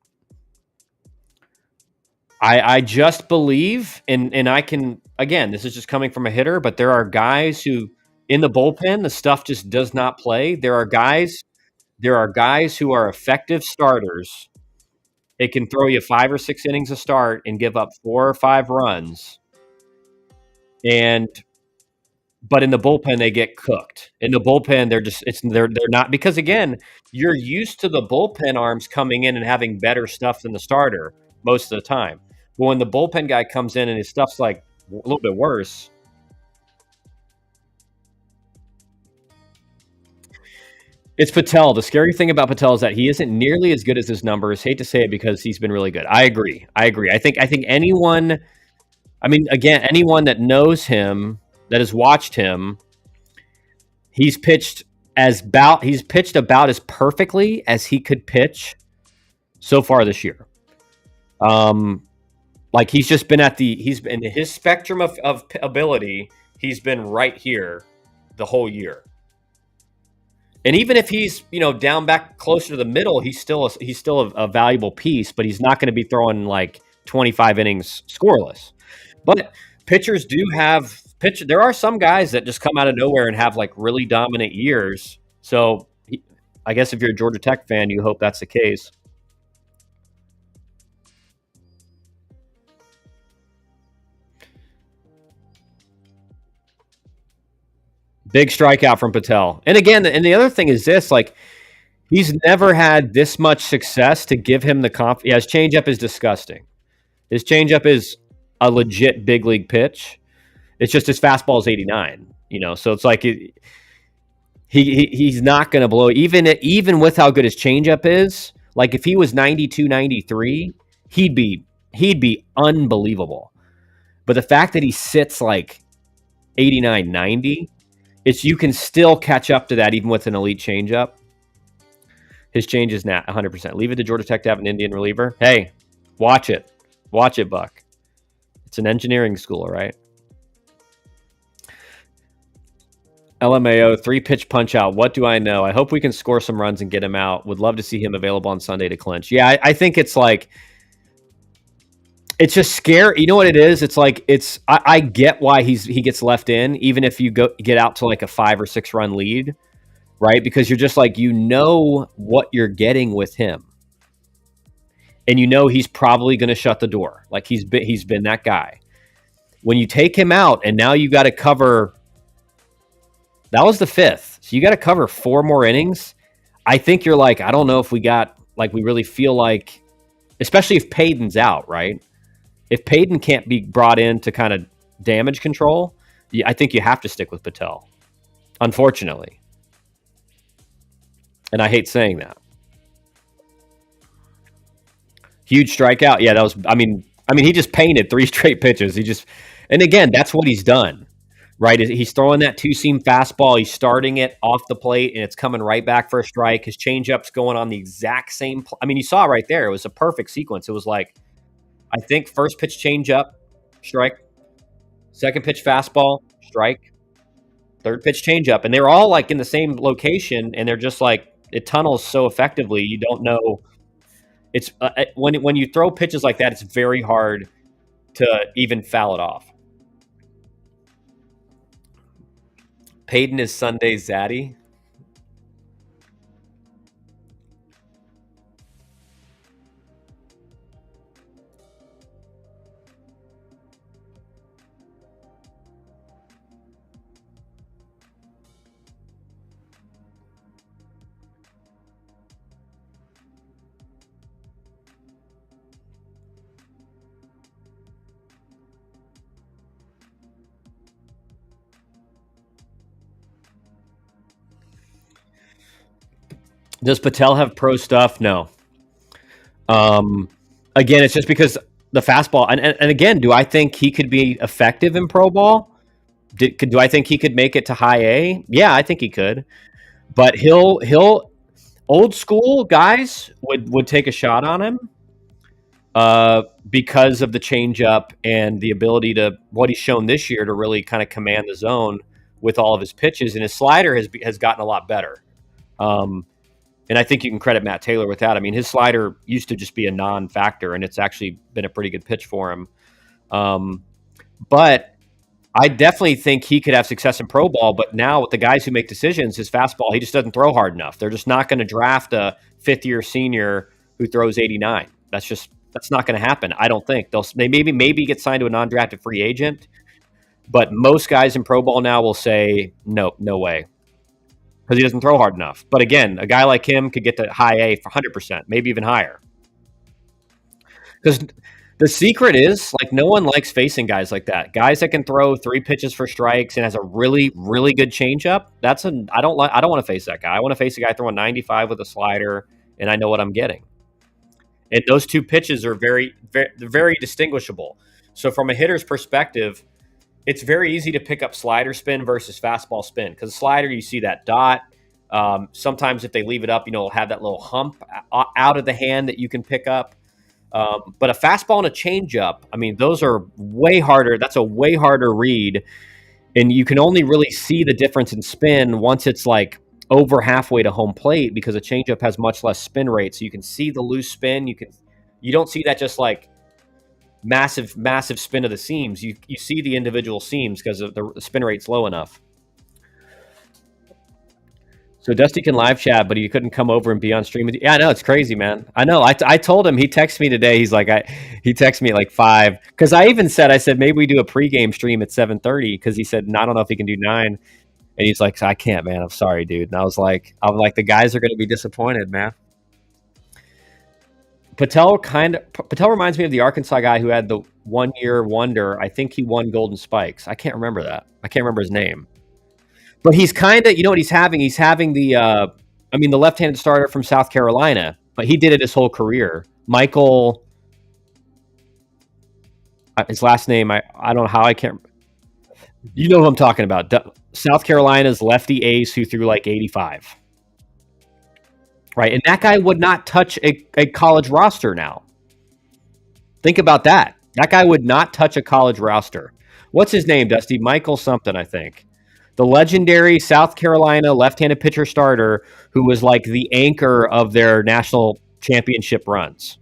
I just believe, and I can, again, this is just coming from a hitter, but there are guys who in the bullpen, the stuff just does not play. There are guys who are effective starters. They can throw you 5 or 6 innings a start and give up 4 or 5 runs. But in the bullpen, they get cooked. In the bullpen, they're not, because again, you're used to the bullpen arms coming in and having better stuff than the starter most of the time. But when the bullpen guy comes in and his stuff's like a little bit worse, it's Patel. The scary thing about Patel is that he isn't nearly as good as his numbers. Hate to say it because he's been really good. I agree. I think anyone, anyone that knows him, that has watched him, he's pitched about as perfectly as he could pitch so far this year. Like he's just been he's been in his spectrum of ability. He's been right here the whole year. And even if he's down back closer to the middle, he's still a valuable piece. But he's not going to be throwing like 25 innings scoreless. But pitchers do have pitch. There are some guys that just come out of nowhere and have like really dominant years. So I guess if you're a Georgia Tech fan, you hope that's the case. Big strikeout from Patel. And again, and the other thing is this, like, he's never had this much success to give him the confidence. Yeah, his changeup is disgusting. His changeup is a legit big league pitch. It's just his fastball is 89, so it's like he's not going to blow even with how good his changeup is. Like if he was 92, 93, he'd be unbelievable. But the fact that he sits like 89, 90, it's you can still catch up to that even with an elite changeup. His change is not 100%. Leave it to Georgia Tech to have an Indian reliever. Hey, watch it. Watch it, Buck. It's an engineering school, right? LMAO, 3-pitch punch out. What do I know? I hope we can score some runs and get him out. Would love to see him available on Sunday to clinch. Yeah, I think it's like, it's just scary. You know what it is? It's like, I get why he gets left in, even if you get out to like a 5 or 6 run lead, right? Because you're just like, what you're getting with him. And he's probably going to shut the door. Like he's been that guy. When you take him out and now you got to cover, that was the 5th. So you got to cover 4 more innings. I think you're like, I don't know if we really feel like, especially if Payton's out, right? If Payton can't be brought in to kind of damage control, I think you have to stick with Patel, unfortunately. And I hate saying that. Huge strikeout. Yeah, that was, I mean, he just painted 3 straight pitches. And again, that's what he's done, right? He's throwing that 2-seam fastball. He's starting it off the plate, and it's coming right back for a strike. His changeup's going on the exact same. You saw right there. It was a perfect sequence. It was like, I think first pitch changeup, strike. Second pitch fastball, strike. Third pitch changeup. And they're all like in the same location, and they're just like, it tunnels so effectively. You don't know. It's when you throw pitches like that, it's very hard to even foul it off. Payton is Sunday's Zaddy. Does Patel have pro stuff? No. Again, it's just because the fastball, and again, do I think he could be effective in pro ball? Do I think he could make it to high A? Yeah, I think he could. But he'll old school guys would take a shot on him because of the changeup and the ability to what he's shown this year to really kind of command the zone with all of his pitches, and his slider has gotten a lot better. And I think you can credit Matt Taylor with that. His slider used to just be a non-factor, and it's actually been a pretty good pitch for him. But I definitely think he could have success in pro ball. But now with the guys who make decisions, his fastball, he just doesn't throw hard enough. They're just not going to draft a 5th-year senior who throws 89. That's not going to happen. I don't think they maybe get signed to a non-drafted free agent. But most guys in pro ball now will say no way. Because he doesn't throw hard enough. But again, a guy like him could get to high A for 100%, maybe even higher. Because the secret is, like, no one likes facing guys like that. Guys that can throw 3 pitches for strikes and has a really, really good changeup. I don't want to face that guy. I want to face a guy throwing 95 with a slider, and I know what I'm getting. And those 2 pitches are very, very, very distinguishable. So from a hitter's perspective, it's very easy to pick up slider spin versus fastball spin, because slider, you see that dot. Sometimes if they leave it up, it'll have that little hump out of the hand that you can pick up. But a fastball and a changeup, those are way harder. That's a way harder read. And you can only really see the difference in spin once it's like over halfway to home plate, because a changeup has much less spin rate. So you can see the loose spin. You don't see that just like massive spin of the seams. You see the individual seams because the spin rate's low enough. So Dusty can live chat, but he couldn't come over and be on stream with you. Yeah, I know it's crazy, man. I know. I told him. He texted me today. He's like, he texted me at like 5 because I even said, I said maybe we do a pregame stream at 7:30 because he said, no, I don't know if he can do 9. And he's like, I can't, man. I'm sorry, dude. And I was like, the guys are going to be disappointed, man. Patel reminds me of the Arkansas guy who had the 1-year wonder. I think he won Golden Spikes. I can't remember that. I can't remember his name. But he's kind of, you know what he's having? He's having the left-handed starter from South Carolina, but he did it his whole career. Michael, his last name, I don't know how I can't. You know who I'm talking about. South Carolina's lefty ace who threw like 85. Right, and that guy would not touch a college roster now. Think about that. That guy would not touch a college roster. What's his name, Dusty? Michael something, I think. The legendary South Carolina left-handed pitcher starter who was like the anchor of their national championship runs.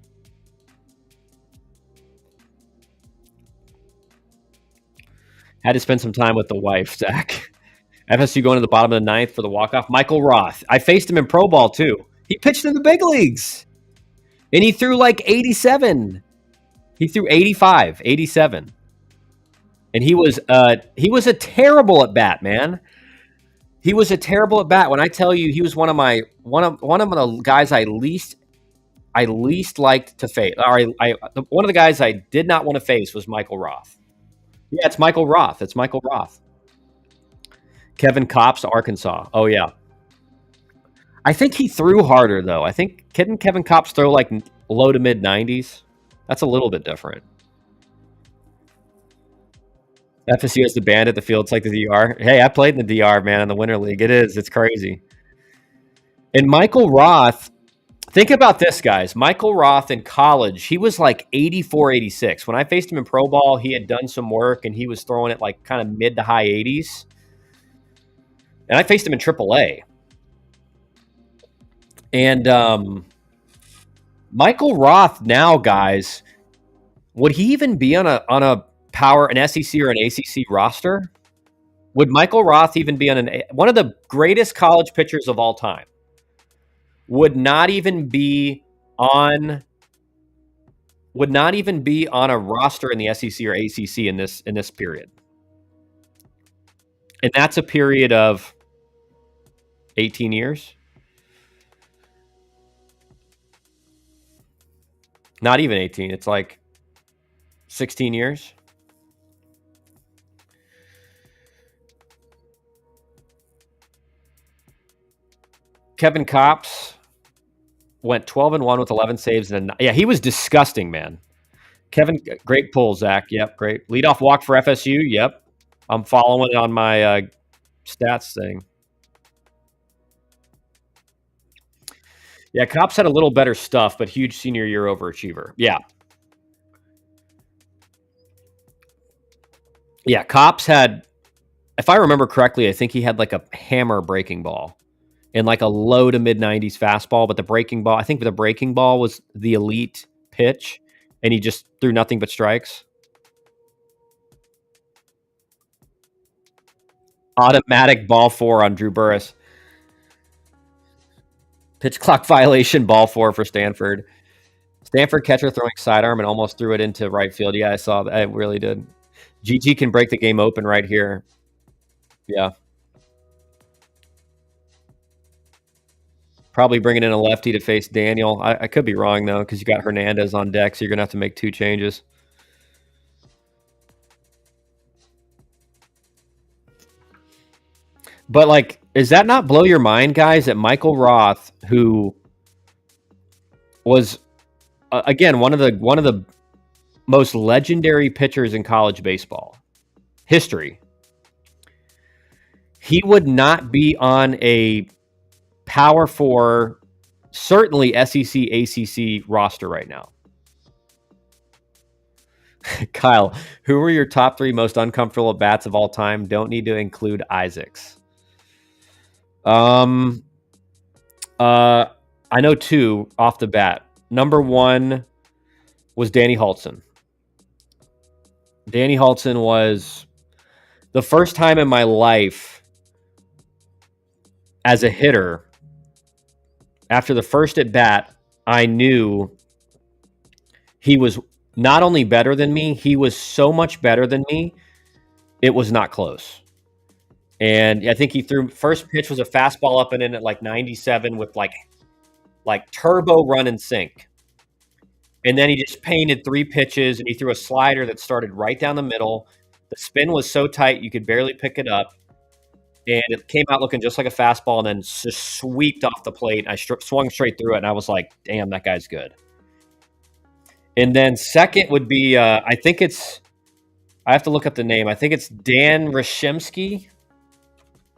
Had to spend some time with the wife, Zach. FSU going to the bottom of the 9th for the walk-off. Michael Roth. I faced him in pro ball, too. He pitched in the big leagues. And he threw like 87. He threw 85, 87. And he was a terrible at bat, man. He was a terrible at bat. When I tell you, he was one of the guys I least liked to face. One of the guys I did not want to face was Michael Roth. Yeah, it's Michael Roth. It's Michael Roth. Kevin Kopps, Arkansas. Oh yeah. I think he threw harder though. I think couldn't Kevin Kopps throw like low to mid 90s? That's a little bit different. FSU has the band at the field. It's like the DR. Hey, I played in the DR, man, in the Winter League. It is. It's crazy. And Michael Roth, think about this, guys. Michael Roth in college, he was like 84, 86. When I faced him in pro ball, he had done some work, and he was throwing it like kind of mid to high 80s. And I faced him in AAA. And Michael Roth now, guys, would he even be on a an SEC or an ACC roster? Would Michael Roth even be on one of the greatest college pitchers of all time? Would not even be on a roster in the SEC or ACC in this period. And that's a period of 18 years. Not even 18. It's like 16 years. Kevin Kopps went 12-1 with 11 saves. And yeah, he was disgusting, man. Kevin, great pull, Zach. Yep, great. Leadoff walk for FSU. Yep. I'm following it on my stats thing. Yeah, Kopps had a little better stuff, but huge senior year overachiever. Yeah. Yeah, Kopps had, if I remember correctly, I think he had like a hammer breaking ball and like a low to mid 90s fastball, but the breaking ball, I think the breaking ball was the elite pitch, and he just threw nothing but strikes. Automatic ball 4 on Drew Burris. Pitch clock violation, ball 4 for Stanford. Stanford catcher throwing sidearm and almost threw it into right field. Yeah, I saw that. I really did. GG can break the game open right here. Yeah. Probably bringing in a lefty to face Daniel. I could be wrong, though, because you got Hernandez on deck, so you're going to have to make 2 changes. But, like, does that not blow your mind, guys, that Michael Roth, who was, again, one of the most legendary pitchers in college baseball history, he would not be on a Power 4, certainly SEC, ACC roster right now. Kyle, who were your top 3 most uncomfortable at bats of all time? Don't need to include Isaacs. I know 2 off the bat. Number 1 was Danny Hultzen. Danny Hultzen was the first time in my life as a hitter, after the first at bat, I knew he was not only better than me, he was so much better than me, it was not close. And I think he threw first pitch was a fastball up and in at like 97 with like turbo run and sink. And then he just painted 3 pitches and he threw a slider that started right down the middle. The spin was so tight you could barely pick it up. And it came out looking just like a fastball and then just sweeped off the plate. I swung straight through it and I was like, damn, that guy's good. And then second would be, I have to look up the name. I think it's Dan Rashemsky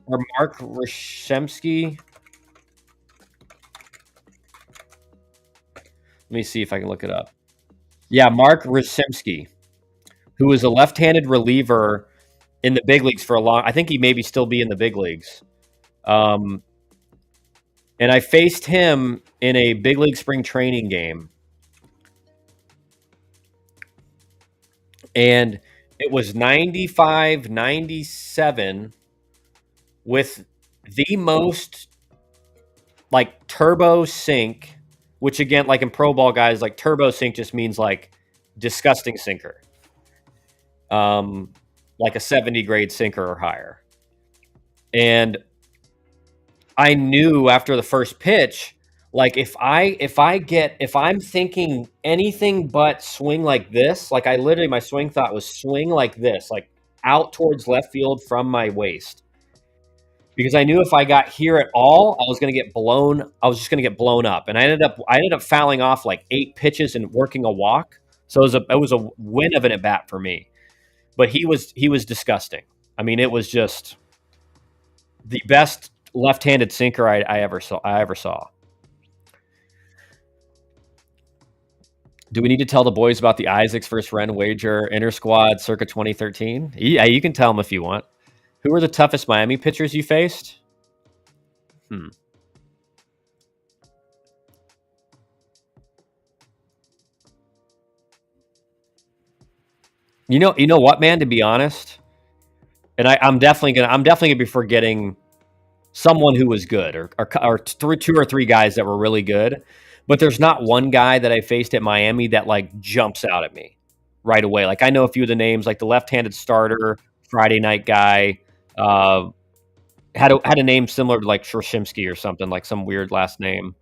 or Mark Rashemsky. Let me see if I can look it up. Yeah, Mark Rashemsky, who was a left-handed reliever in the big leagues for a long. I think he maybe still be in the big leagues. And I faced him in a big league spring training game, and it was 95-97 with the most like turbo sink, which again, like in pro ball guys, like turbo sink just means like disgusting sinker. Like a 70 grade sinker or higher. And I knew after the first pitch, like if I'm thinking anything but swing like this, like I literally, my swing thought was swing like this, like out towards left field from my waist. Because I knew if I got here at all, I was just going to get blown up. And I ended up fouling off like 8 pitches and working a walk. So it was a win of an at bat for me. But he was disgusting. I mean, it was just the best left-handed sinker I ever saw. Do we need to tell the boys about the Isaacs versus Ren wager inter squad circa 2013? Yeah, you can tell them if you want. Who were the toughest Miami pitchers you faced? You know what, man? To be honest, and I'm definitely gonna be forgetting someone who was good, or two or three guys that were really good. But there's not one guy that I faced at Miami that like jumps out at me right away. Like I know a few of the names, like the left-handed starter, Friday night guy, had a name similar to like Shershimsky or something, like some weird last name.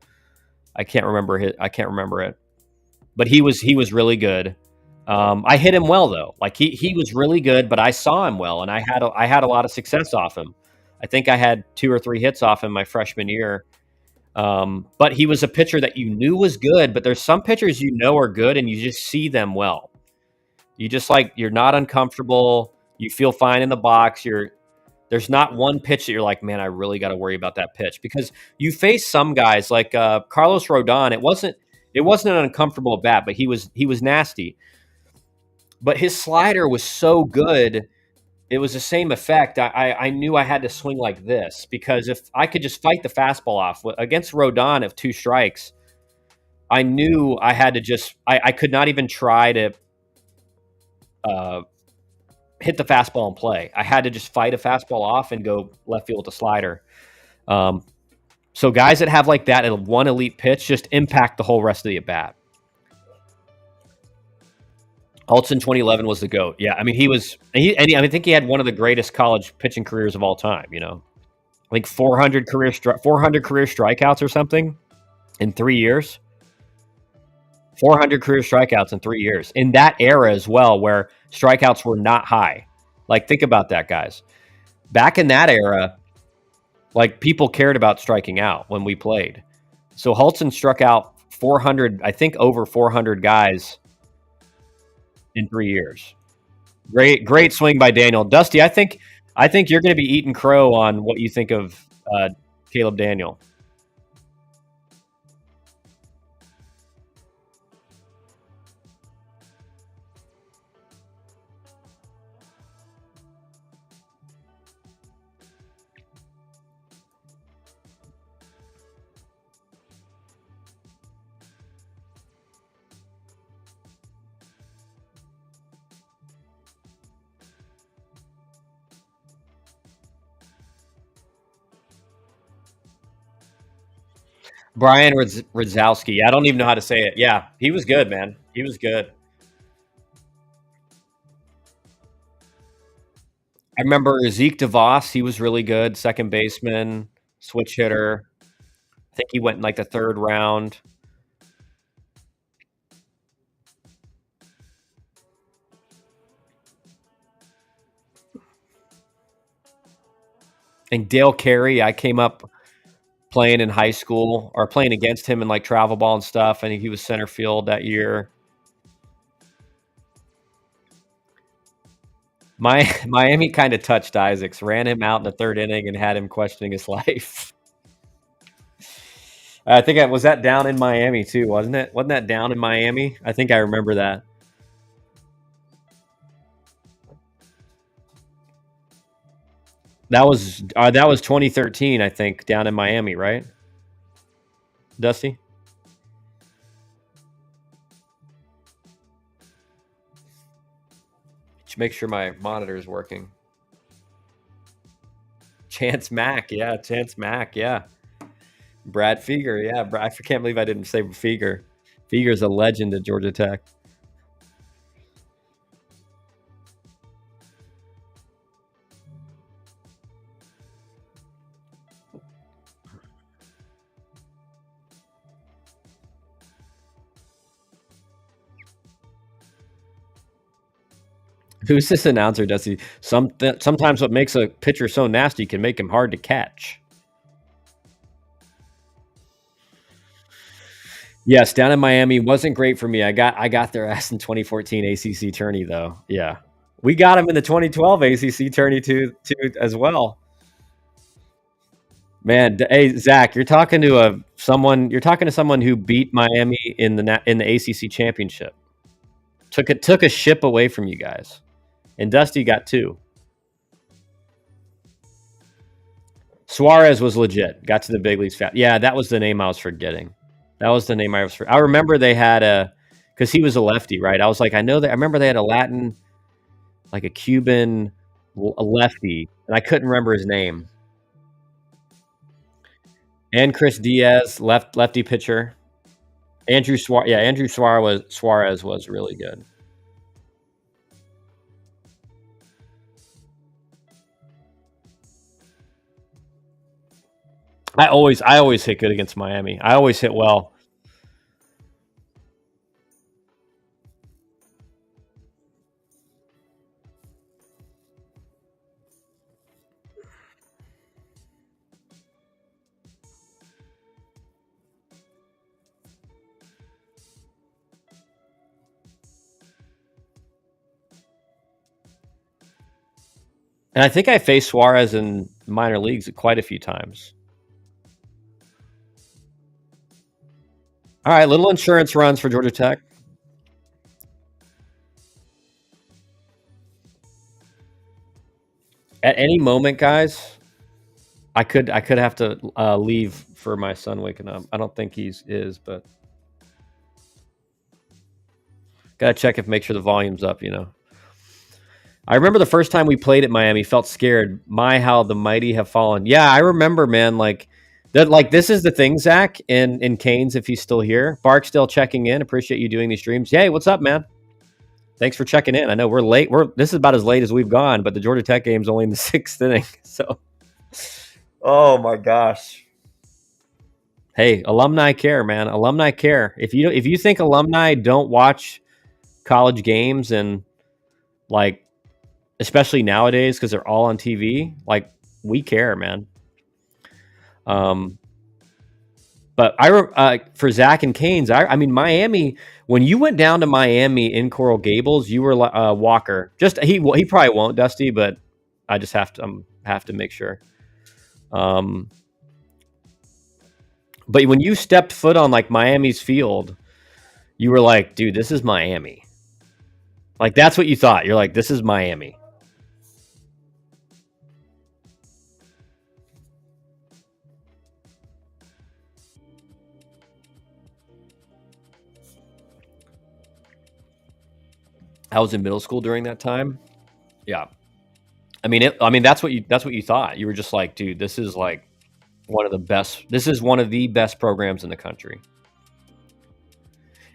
I can't remember it, but he was really good. I hit him well though. Like he was really good, but I saw him well, and I had a lot of success off him. I think I had 2 or 3 hits off him my freshman year. But he was a pitcher that you knew was good, but there's some pitchers you know are good and you just see them well. You just like, you're not uncomfortable. You feel fine in the box. There's not one pitch that you're like, man, I really got to worry about that pitch, because you face some guys like Carlos Rodon. It wasn't an uncomfortable bat, but he was nasty. But his slider was so good. It was the same effect. I knew I had to swing like this, because if I could just fight the fastball off against Rodon of 2 strikes, I knew I had to just, I could not even try to hit the fastball and play. I had to just fight a fastball off and go left field with a slider. So guys that have like that and one elite pitch just impact the whole rest of the at bat. Holtz in 2011 was the GOAT. Yeah, I mean, I think he had one of the greatest college pitching careers of all time. You know, like 400 career strikeouts or something in 3 years. 400 career strikeouts in 3 years in that era as well, where strikeouts were not high. Like, think about that, guys. Back in that era, like, people cared about striking out when we played. So Holton struck out 400, I think over 400 guys in 3 years. Great swing by Daniel. Dusty, I think you're going to be eating crow on what you think of Caleb Daniel. Brian Radzowski. I don't even know how to say it. Yeah, he was good, man. He was good. I remember Zeke DeVos. He was really good. Second baseman, switch hitter. I think he went in like the third round. And Dale Carey, I came up playing in high school or playing against him in like travel ball and stuff. I think he was center field that year. Miami kind of touched Isaacs, ran him out in the third inning, and had him questioning his life. I think I was that down in Miami too, wasn't it? Wasn't that down in Miami? I think I remember that. That was 2013, I think, down in Miami, right? Dusty, just make sure my monitor is working. Chance Mack, yeah, Chance Mack, yeah. Brad Feger, yeah. I can't believe I didn't say Feger. Feger's a legend at Georgia Tech. Who's this announcer, Dusty? Sometimes what makes a pitcher so nasty can make him hard to catch. Yes, down in Miami wasn't great for me. I got their ass in 2014 ACC tourney though. Yeah, we got him in the 2012 ACC tourney too as well. Man, hey Zach, you're talking to someone. You're talking to someone who beat Miami in the ACC championship. Took a ship away from you guys, and Dusty got two. Suarez was legit. Got to the big leagues fast. Yeah, that was the name I was forgetting. That was the name I was. I remember they had because he was a lefty, right? I was like, I know that. I remember they had a Latin, like a Cuban, a lefty, and I couldn't remember his name. And Chris Diaz, lefty pitcher. Andrew Suarez was really good. I always hit good against Miami. I always hit well. And I think I faced Suarez in minor leagues quite a few times. All right, little insurance runs for Georgia Tech. At any moment, guys, I could have to leave for my son waking up. I don't think he's is, but gotta check if make sure the volume's up. I remember the first time we played at Miami, felt scared. My, how the mighty have fallen. Yeah, I remember, man. Like that. Like this is the thing, Zach, in Canes, if he's still here. Barksdale checking in. Appreciate you doing these streams. Hey, what's up, man? Thanks for checking in. I know we're late. This is about as late as we've gone, but the Georgia Tech game's only in the sixth inning. So, oh my gosh. Hey, alumni care, man. Alumni care. If you think alumni don't watch college games and like especially nowadays because they're all on TV. Like we care, man. Um, but for Zach and Canes, I mean Miami. When you went down to Miami in Coral Gables, you were Walker. Just he probably won't, Dusty, but I just have to make sure. Um, but when you stepped foot on like Miami's field, you were like, dude, this is Miami. Like that's what you thought. You're like, this is Miami. I was in middle school during that time. Yeah. I mean, that's what you thought. You were just like, dude, this is like One of the best. This is one of the best programs in the country.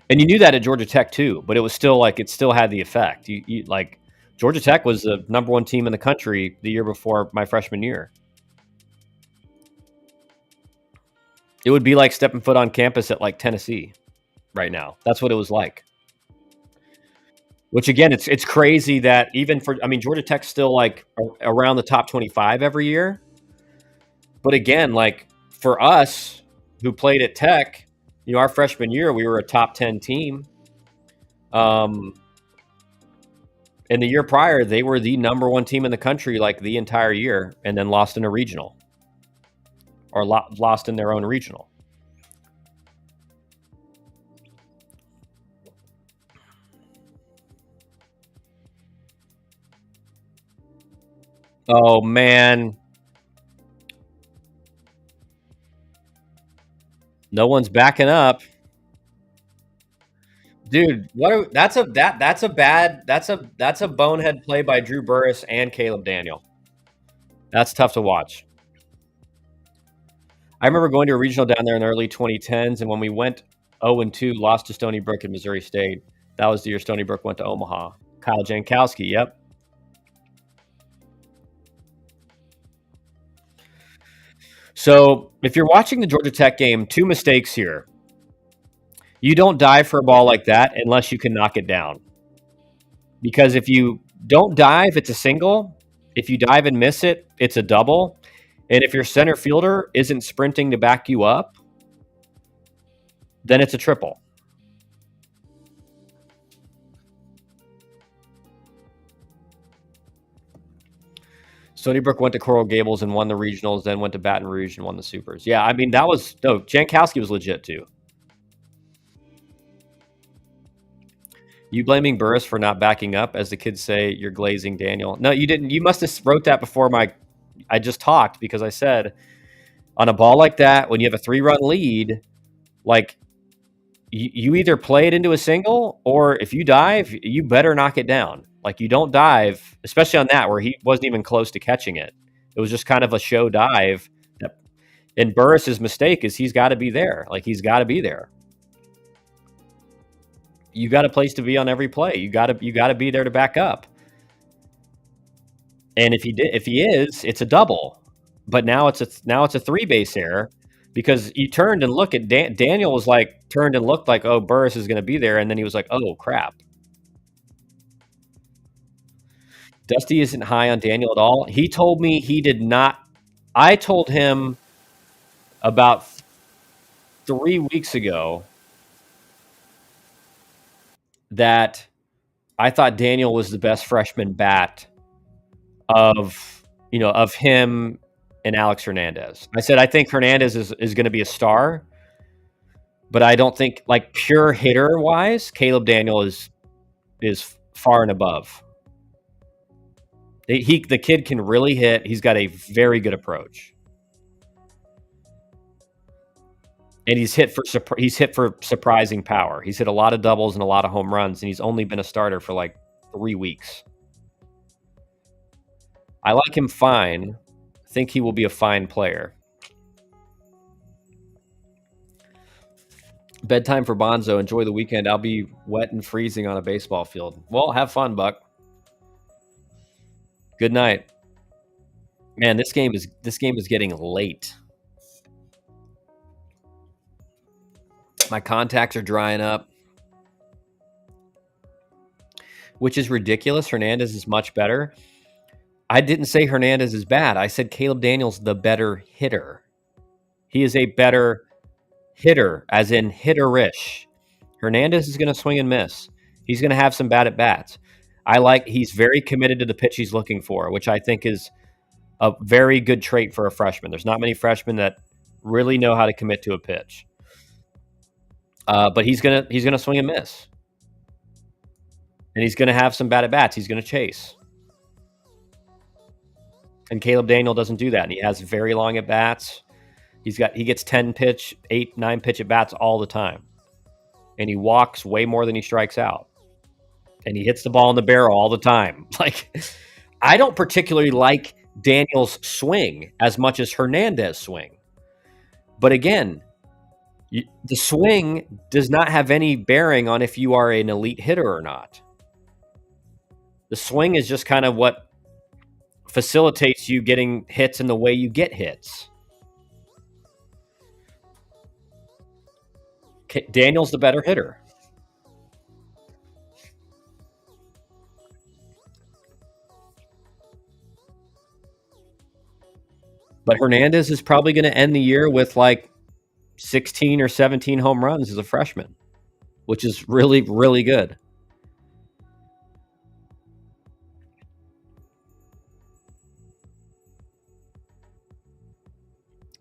And you knew that at Georgia Tech too, but it was still like it still had the effect. You like Georgia Tech was the number one team in the country the year before my freshman year. It would be like stepping foot on campus at like Tennessee right now. That's what it was like. Which again, it's crazy that even for Georgia Tech's still like around the top 25 every year. But again, like for us who played at Tech, our freshman year we were a top 10 team. And the year prior, they were the number one team in the country like the entire year, and then lost in a regional, or lost in their own regional. Oh man, no one's backing up, dude. That's a bonehead play by Drew Burress and Caleb Daniel. That's tough to watch. I remember going to a regional down there in the early 2010s, and when we went 0-2, lost to Stony Brook and Missouri State. That was the year Stony Brook went to Omaha. Kyle Jankowski, yep. So if you're watching the Georgia Tech game, two mistakes here. You don't dive for a ball like that unless you can knock it down. Because if you don't dive, it's a single. If you dive and miss it, it's a double. And if your center fielder isn't sprinting to back you up, then it's a triple. Stony Brook went to Coral Gables and won the regionals, then went to Baton Rouge and won the supers. Yeah, Jankowski was legit too. You blaming Burris for not backing up, as the kids say, you're glazing Daniel. No, you didn't. You must have wrote that before I just talked, because I said on a ball like that, when you have a 3-run lead, like you either play it into a single, or if you dive, you better knock it down. Like you don't dive, especially on that where he wasn't even close to catching it. It was just kind of a show dive. And Burris's mistake is he's got to be there. Like he's got to be there. You got a place to be on every play. You got to be there to back up. And if he is, it's a double. But now it's a 3-base error, because you turned and look at Daniel was like turned and looked like, oh, Burris is going to be there, and then he was like, oh crap. Dusty isn't high on Daniel at all. He told me he did not. I told him about 3 weeks ago that I thought Daniel was the best freshman bat of him and Alex Hernandez. I said I think Hernandez is going to be a star, but I don't think, like, pure hitter wise, Caleb Daniel is far and above. The kid can really hit. He's got a very good approach, and he's hit for surprising power. He's hit a lot of doubles and a lot of home runs, and he's only been a starter for like 3 weeks. I like him fine. I think he will be a fine player. Bedtime for Bonzo. Enjoy the weekend. I'll be wet and freezing on a baseball field. Well, have fun, Buck. Good night. Man, this game is getting late. My contacts are drying up, which is ridiculous. Hernandez is much better. I didn't say Hernandez is bad. I said Caleb Daniel's the better hitter. He is a better hitter, as in hitterish. Hernandez is going to swing and miss. He's going to have some bad at bats. He's very committed to the pitch he's looking for, which I think is a very good trait for a freshman. There's not many freshmen that really know how to commit to a pitch. But he's gonna swing and miss, and he's gonna have some bad at bats. He's gonna chase, and Caleb Daniel doesn't do that. And he has very long at bats. He gets 10 pitch, 8, 9 pitch at bats all the time, and he walks way more than he strikes out, and he hits the ball in the barrel all the time. Like, I don't particularly like Daniel's swing as much as Hernandez swing. But again, the swing does not have any bearing on if you are an elite hitter or not. The swing is just kind of what facilitates you getting hits in the way you get hits. Daniel's the better hitter. But Hernandez is probably going to end the year with like 16 or 17 home runs as a freshman, which is really, really good.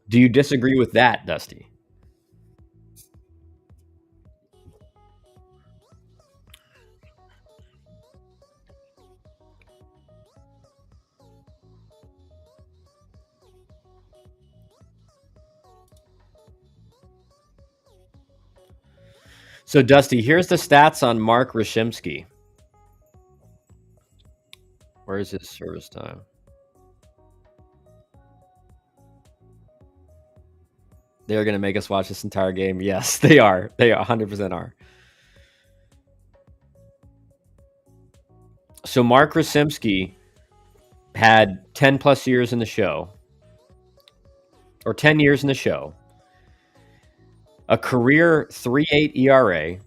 Do you disagree with that, Dusty? So, Dusty, here's the stats on Mark Rashimsky. Where is his service time? They're going to make us watch this entire game. Yes, they are. They 100% are. So Mark Rashimsky had 10 plus years in the show, or 10 years in the show, a career 3.8 ERA,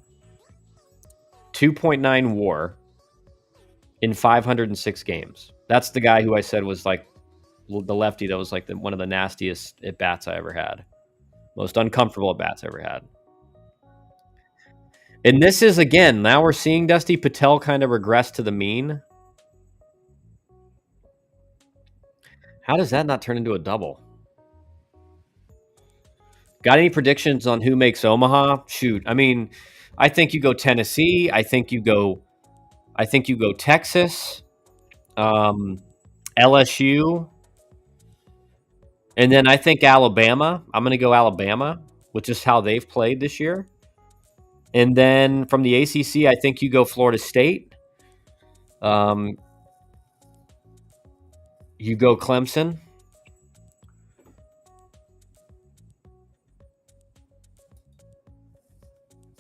2.9 WAR in 506 games. That's the guy who I said was like the lefty that was like one of the nastiest at bats I ever had, most uncomfortable at bats I ever had. And this is, again, now we're seeing Dusty Patel kind of regress to the mean. How does that not turn into a double? Got any predictions on who makes Omaha? Shoot, I mean, I think you go Tennessee. I think you go Texas, LSU, and then I think Alabama. I'm going to go Alabama, which is how they've played this year. And then from the ACC, I think you go Florida State. You go Clemson.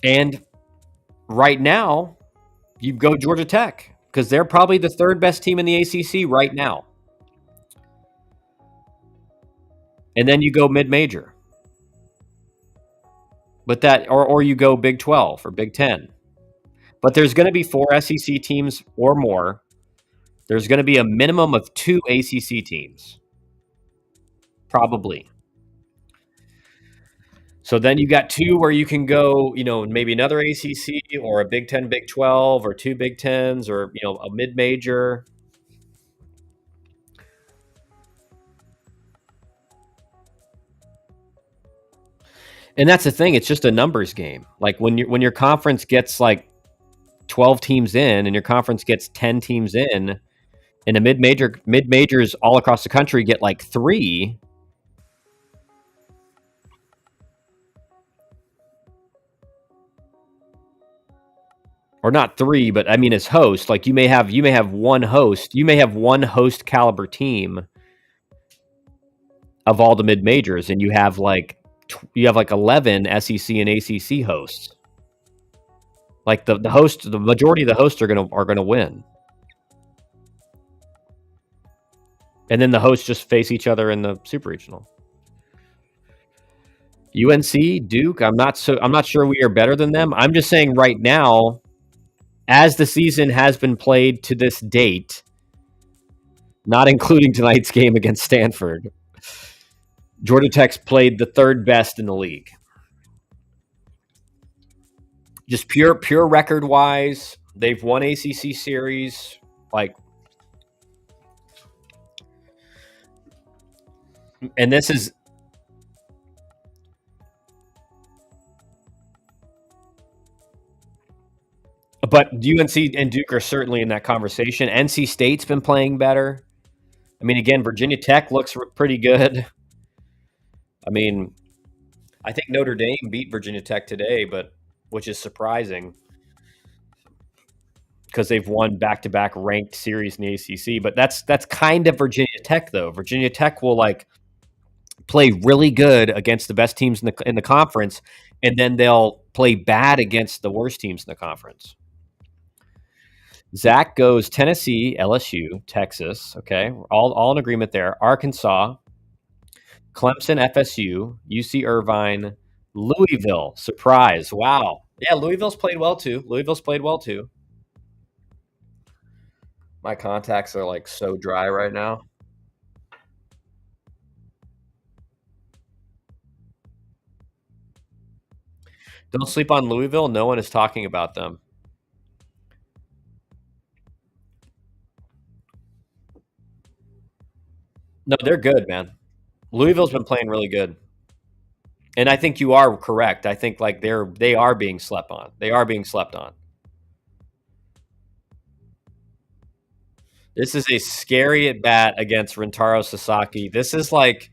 And right now, you go Georgia Tech because they're probably the third best team in the ACC right now. And then you go mid-major. But that, or you go Big 12 or Big 10. But there's going to be 4 SEC teams or more. There's going to be a minimum of 2 ACC teams. Probably. So then you got 2 where you can go, maybe another ACC or a Big 10, Big 12, or 2 Big 10s, or, a mid-major. And that's the thing. It's just a numbers game. Like when your conference gets like 12 teams in and your conference gets 10 teams in, and a mid-majors all across the country get like 3. Or not 3, but I mean as host, like you may have one host. You may have one host caliber team of all the mid majors, and you have like 11 SEC and ACC hosts. Like the majority of the hosts are gonna win, and then the hosts just face each other in the super regional. UNC, Duke. I'm not sure we are better than them. I'm just saying right now, as the season has been played to this date, not including tonight's game against Stanford, Georgia Tech's played the third best in the league. Just pure record wise, they've won ACC series. And this is. But UNC and Duke are certainly in that conversation. NC State's been playing better. I mean, again, Virginia Tech looks pretty good. I mean, I think Notre Dame beat Virginia Tech today, which is surprising because they've won back-to-back ranked series in the ACC. But that's kind of Virginia Tech, though. Virginia Tech will play really good against the best teams in the conference, and then they'll play bad against the worst teams in the conference. Zach goes Tennessee, LSU, Texas. Okay, all in agreement there. Arkansas, Clemson, FSU, UC Irvine, Louisville. Surprise! Wow. Yeah, Louisville's played well too. My contacts are like so dry right now. Don't sleep on Louisville. No one is talking about them. No, they're good, man. Louisville's been playing really good. And I think you are correct. I think like they are being slept on. They are being slept on. This is a scary at bat against Rintaro Sasaki. This is like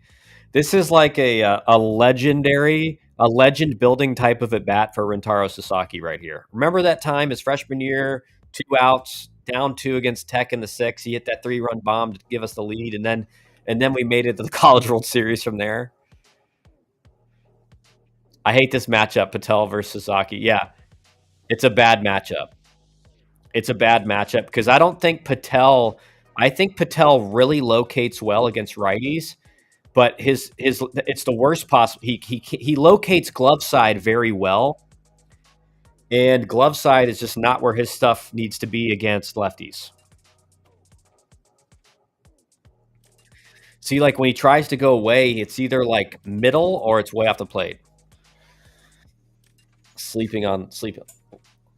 a legendary, a legend building type of at bat for Rintaro Sasaki right here. Remember that time his freshman year, 2 outs, down two against Tech in the sixth. He hit that 3-run bomb to give us the lead, and then we made it to the College World Series from there. I hate this matchup, Patel versus Sasaki. Yeah, it's a bad matchup. It's a bad matchup because I don't think Patel. I think Patel really locates well against righties, but his it's the worst possible. He locates glove side very well, and glove side is just not where his stuff needs to be against lefties. See, like when he tries to go away, it's either like middle or it's way off the plate. Sleeping.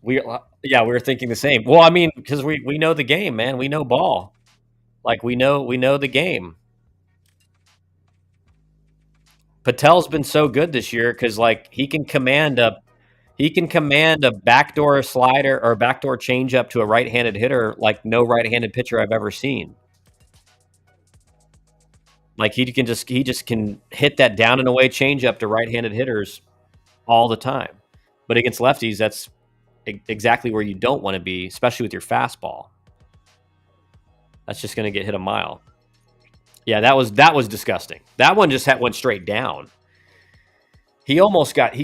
We were thinking the same. Well, I mean, because we know the game, man. We know ball. Like we know the game. Patel's been so good this year because like he can command a backdoor slider or backdoor changeup to a right-handed hitter like no right-handed pitcher I've ever seen. Like he just can hit that down and away changeup to right-handed hitters all the time. But against lefties, that's exactly where you don't want to be, especially with your fastball. That's just going to get hit a mile. Yeah, that was disgusting. That one just went straight down. He almost got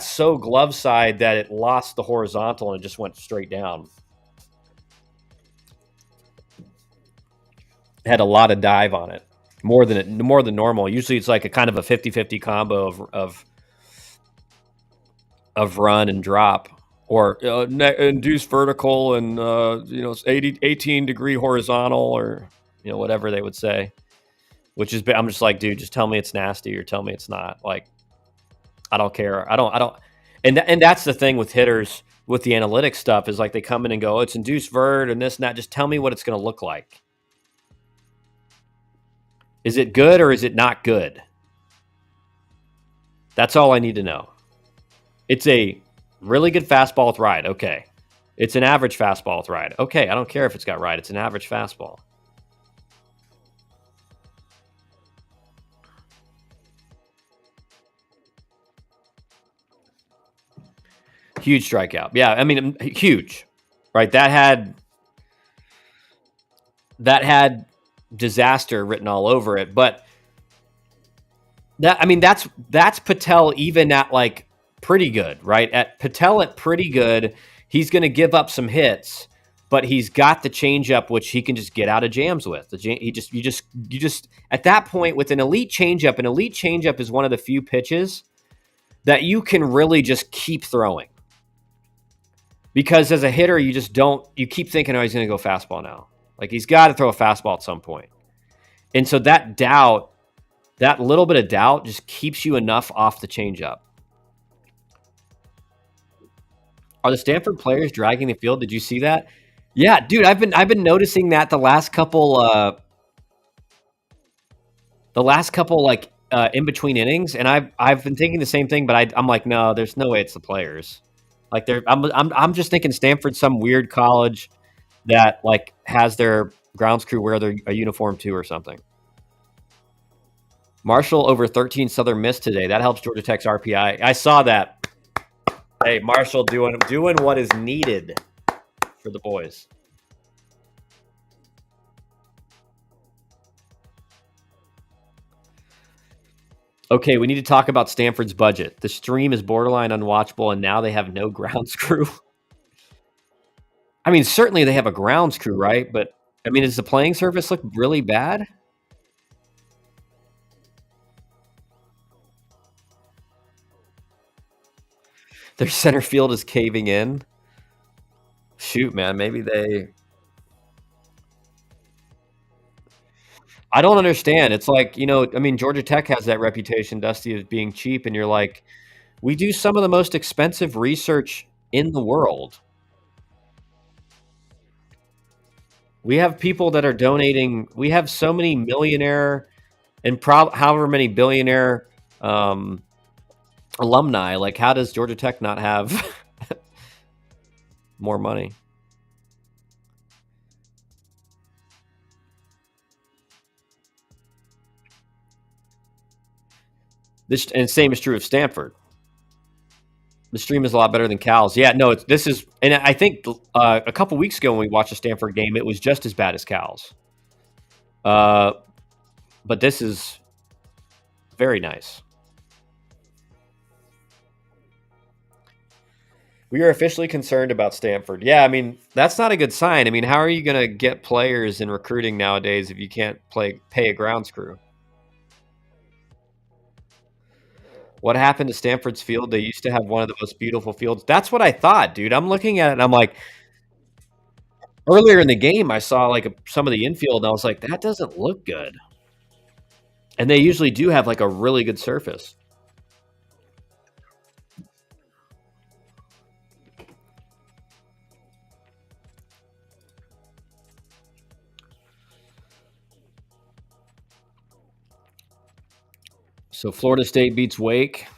so glove side that it lost the horizontal and it just went straight down. It had a lot of dive on it. More than normal. Usually it's like a kind of a 50-50 combo of run and drop or induced vertical and 18-degree horizontal or whatever they would say. Which is I'm just like, dude, just tell me it's nasty or tell me it's not. Like I don't care. I don't. And that's the thing with hitters with the analytics stuff is like they come in and go, oh, it's induced vert and this and that. Just tell me what it's going to look like. Is it good or is it not good? That's all I need to know. It's a really good fastball with ride. Okay. It's an average fastball with ride. Okay. I don't care if it's got ride. It's an average fastball. Huge strikeout. Yeah, I mean, huge. Right? That had disaster written all over it. But that's Patel even at like pretty good, right? At Patel at pretty good, he's going to give up some hits, but he's got the changeup which he can just get out of jams with. You just at that point with an elite changeup is one of the few pitches that you can really just keep throwing. Because as a hitter, you keep thinking, oh, he's going to go fastball now. Like he's got to throw a fastball at some point. And so that little bit of doubt just keeps you enough off the changeup. Are the Stanford players dragging the field? Did you see that? Yeah, dude, I've been noticing that the last couple like in between innings, and I've been thinking the same thing, but I'm like, no, there's no way it's the players. Like I'm just thinking Stanford's some weird college that like has their grounds crew wear a uniform too or something. Marshall over 13 Southern Miss today. That helps Georgia Tech's RPI. I saw that. Hey, Marshall doing what is needed for the boys. Okay, we need to talk about Stanford's budget. The stream is borderline unwatchable, and now they have no grounds crew. I mean, certainly they have a grounds crew, right? But I mean, does the playing surface look really bad? Their center field is caving in. Shoot, man, maybe they. I don't understand. It's like, I mean, Georgia Tech has that reputation, Dusty, as being cheap, and you're like, we do some of the most expensive research in the world. We have people that are donating. We have so many millionaire and however many billionaire alumni. Like, how does Georgia Tech not have more money? And same is true of Stanford. The stream is a lot better than Cal's. Yeah, no, this is, and I think a couple weeks ago when we watched a Stanford game, it was just as bad as Cal's. But this is very nice. We are officially concerned about Stanford. Yeah, I mean, that's not a good sign. I mean, how are you going to get players in recruiting nowadays if you can't pay a grounds crew? What happened to Stanford's field? They used to have one of the most beautiful fields. That's what I thought, dude. I'm looking at it and I'm like, earlier in the game, I saw like some of the infield and I was like, that doesn't look good. And they usually do have like a really good surface. So Florida State beats Wake.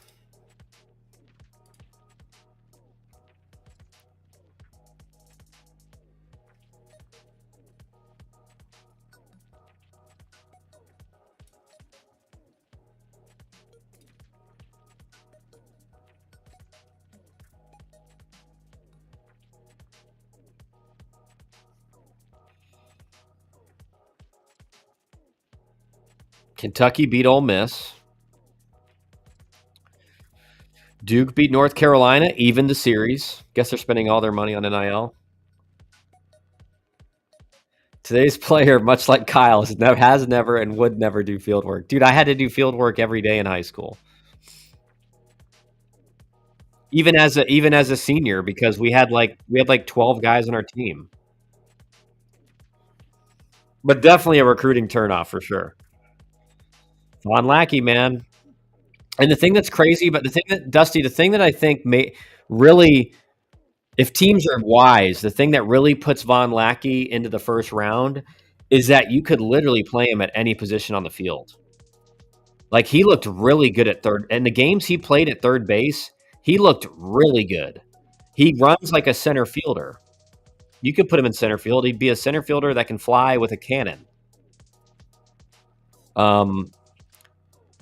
Kentucky beat Ole Miss. Duke beat North Carolina, even the series. Guess they're spending all their money on NIL. Today's player, much like Kyle, has never and would never do field work. Dude, I had to do field work every day in high school. Even as a senior, because we had like 12 guys on our team. But definitely a recruiting turnoff for sure. Von Lackey, man. And the thing that's crazy, but the thing that I think may really, if teams are wise, the thing that really puts Von Lackey into the first round is that you could literally play him at any position on the field. Like, he looked really good at third. And the games he played at third base, he looked really good. He runs like a center fielder. You could put him in center field. He'd be a center fielder that can fly with a cannon.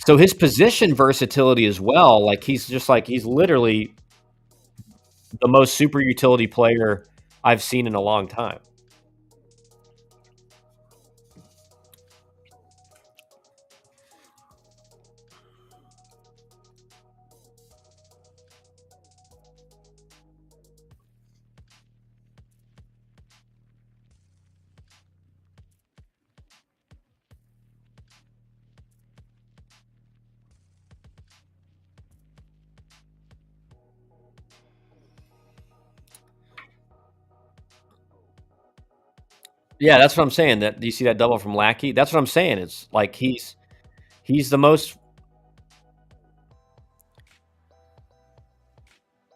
So his position versatility as well, like he's literally the most super utility player I've seen in a long time. Yeah, that's what I'm saying. That you see that double from Lackey? That's what I'm saying. It's like he's the most.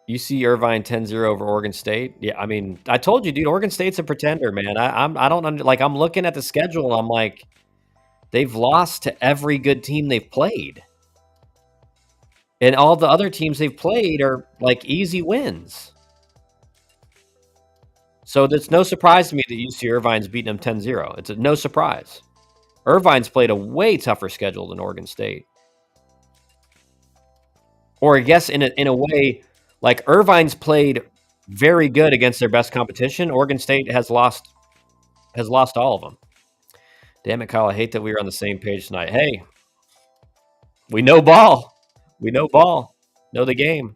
You see Irvine 10-0 over Oregon State. Yeah, I mean, I told you, dude. Oregon State's a pretender, man. I'm looking at the schedule. And I'm like, they've lost to every good team they've played, and all the other teams they've played are like easy wins. So it's no surprise to me that UC Irvine's beating them 10-0. It's no surprise. Irvine's played a way tougher schedule than Oregon State. Or I guess in a way, like Irvine's played very good against their best competition. Oregon State has lost all of them. Damn it, Kyle. I hate that we were on the same page tonight. Hey, We know ball. We know ball. Know the game.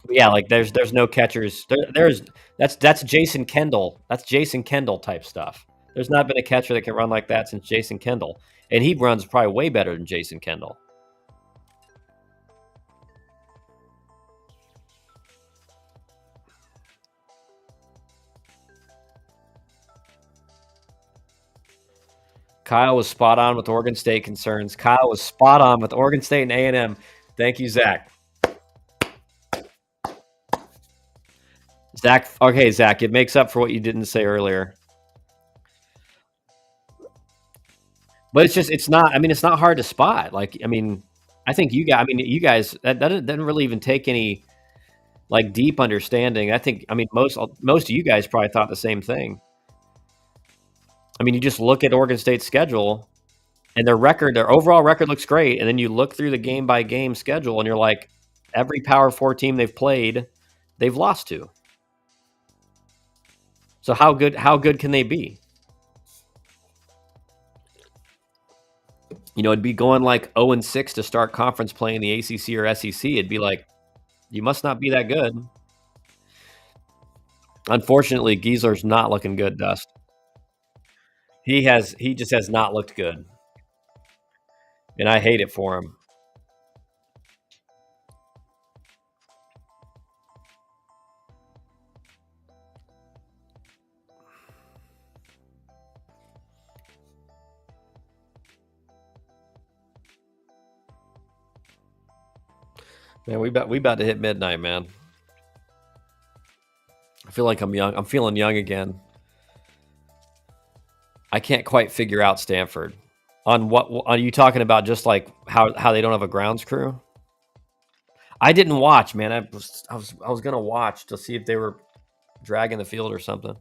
But yeah, like there's no catchers. There's that's Jason Kendall. That's Jason Kendall type stuff. There's not been a catcher that can run like that since Jason Kendall, and he runs probably way better than Jason Kendall. Kyle was spot on with Oregon State concerns. Kyle was spot on with Oregon State and A&M. Thank you, Zach. Zach, okay, Zach, it makes up for what you didn't say earlier. But it's not. I mean, it's not hard to spot. Like, I mean, I think you guys that doesn't really even take any like deep understanding. I think, I mean, most of you guys probably thought the same thing. I mean, you just look at Oregon State's schedule and their overall record looks great, and then you look through the game by game schedule, and you're like, every Power Four team they've played, they've lost to. So how good can they be? You know, it'd be going like 0-6 to start conference play in the ACC or SEC. It'd be like, you must not be that good. Unfortunately, Giesler's not looking good, Dust. He just has not looked good, and I hate it for him. Man, we about to hit midnight, man. I feel like I'm young. I'm feeling young again. I can't quite figure out Stanford. On what are you talking about? Just like how they don't have a grounds crew? I didn't watch, man. I was gonna watch to see if they were dragging the field or something.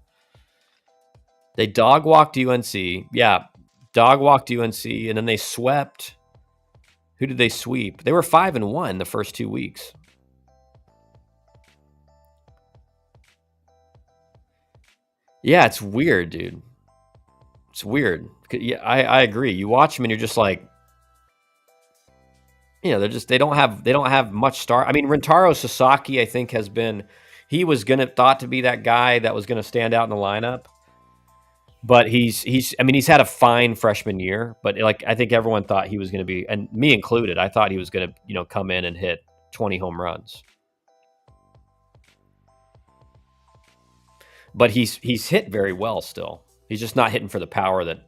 They dog walked UNC. Yeah, dog walked UNC, and then they swept. Who did they sweep? They were 5-1 the first 2 weeks. Yeah, it's weird, dude. It's weird. Yeah, I agree. You watch them and you're just like, you know, they don't have much star. I mean, Rentaro Sasaki, I think, he was thought to be that guy that was gonna stand out in the lineup. But he's I mean, he's had a fine freshman year, but like I think everyone thought he was gonna be, and me included, I thought he was gonna, you know, come in and hit 20 home runs. But he's hit very well still. He's just not hitting for the power that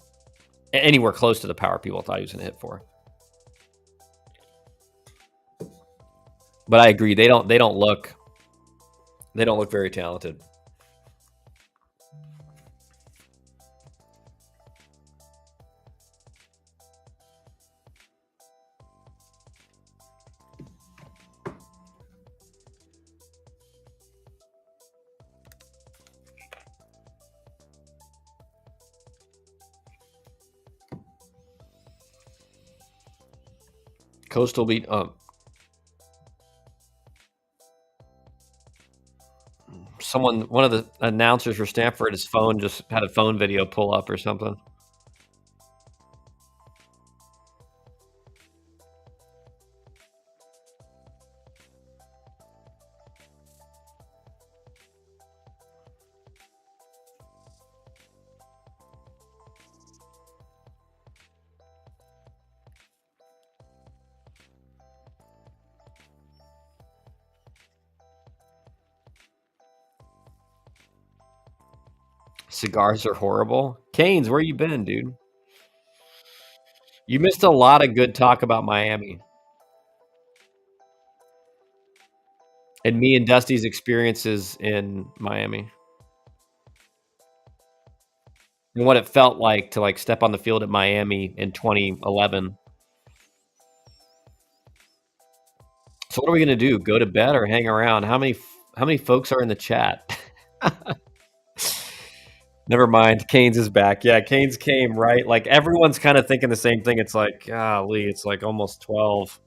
anywhere close to the power people thought he was gonna hit for. But I agree, they don't look very talented. Coastal beat one of the announcers for Stanford, his phone just had a phone video pull up or something. Cigars are horrible. Canes, where you been, dude? You missed a lot of good talk about Miami. And me and Dusty's experiences in Miami. And what it felt like to like step on the field at Miami in 2011. So what are we going to do? Go to bed or hang around? How many folks are in the chat? Never mind. Canes is back. Yeah, Canes came, right? Like everyone's kind of thinking the same thing. It's like, golly, it's like almost 12.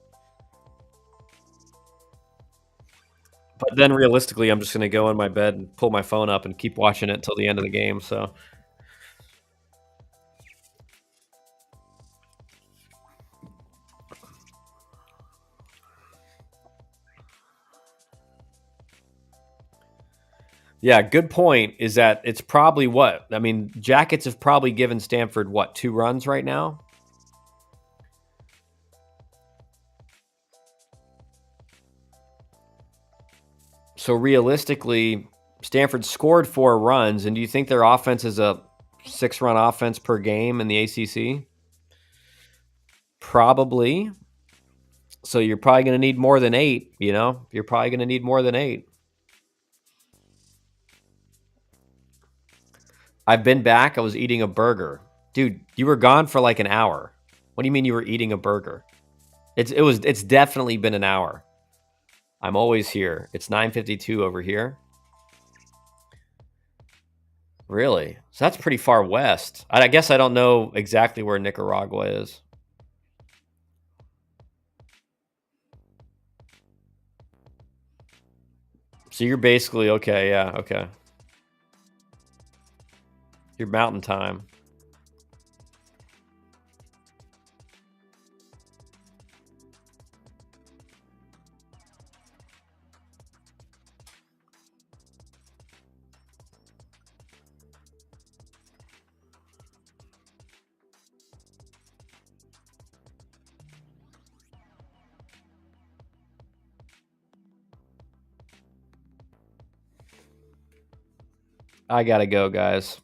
But then realistically, I'm just going to go in my bed and pull my phone up and keep watching it until the end of the game. So Yeah, good point is that it's probably what? I mean, Jackets have probably given Stanford, what, 2 runs right now? So realistically, Stanford scored 4 runs, and do you think their offense is a 6-run offense per game in the ACC? Probably. So you're probably going to need more than 8, you know? You're probably going to need more than 8. I've been back. I was eating a burger. Dude, you were gone for like an hour. What do you mean you were eating a burger? It's definitely been an hour. I'm always here. It's 9:52 over here. Really? So that's pretty far west. I guess I don't know exactly where Nicaragua is. So you're basically okay, yeah, okay. You're mountain time. I gotta go, guys.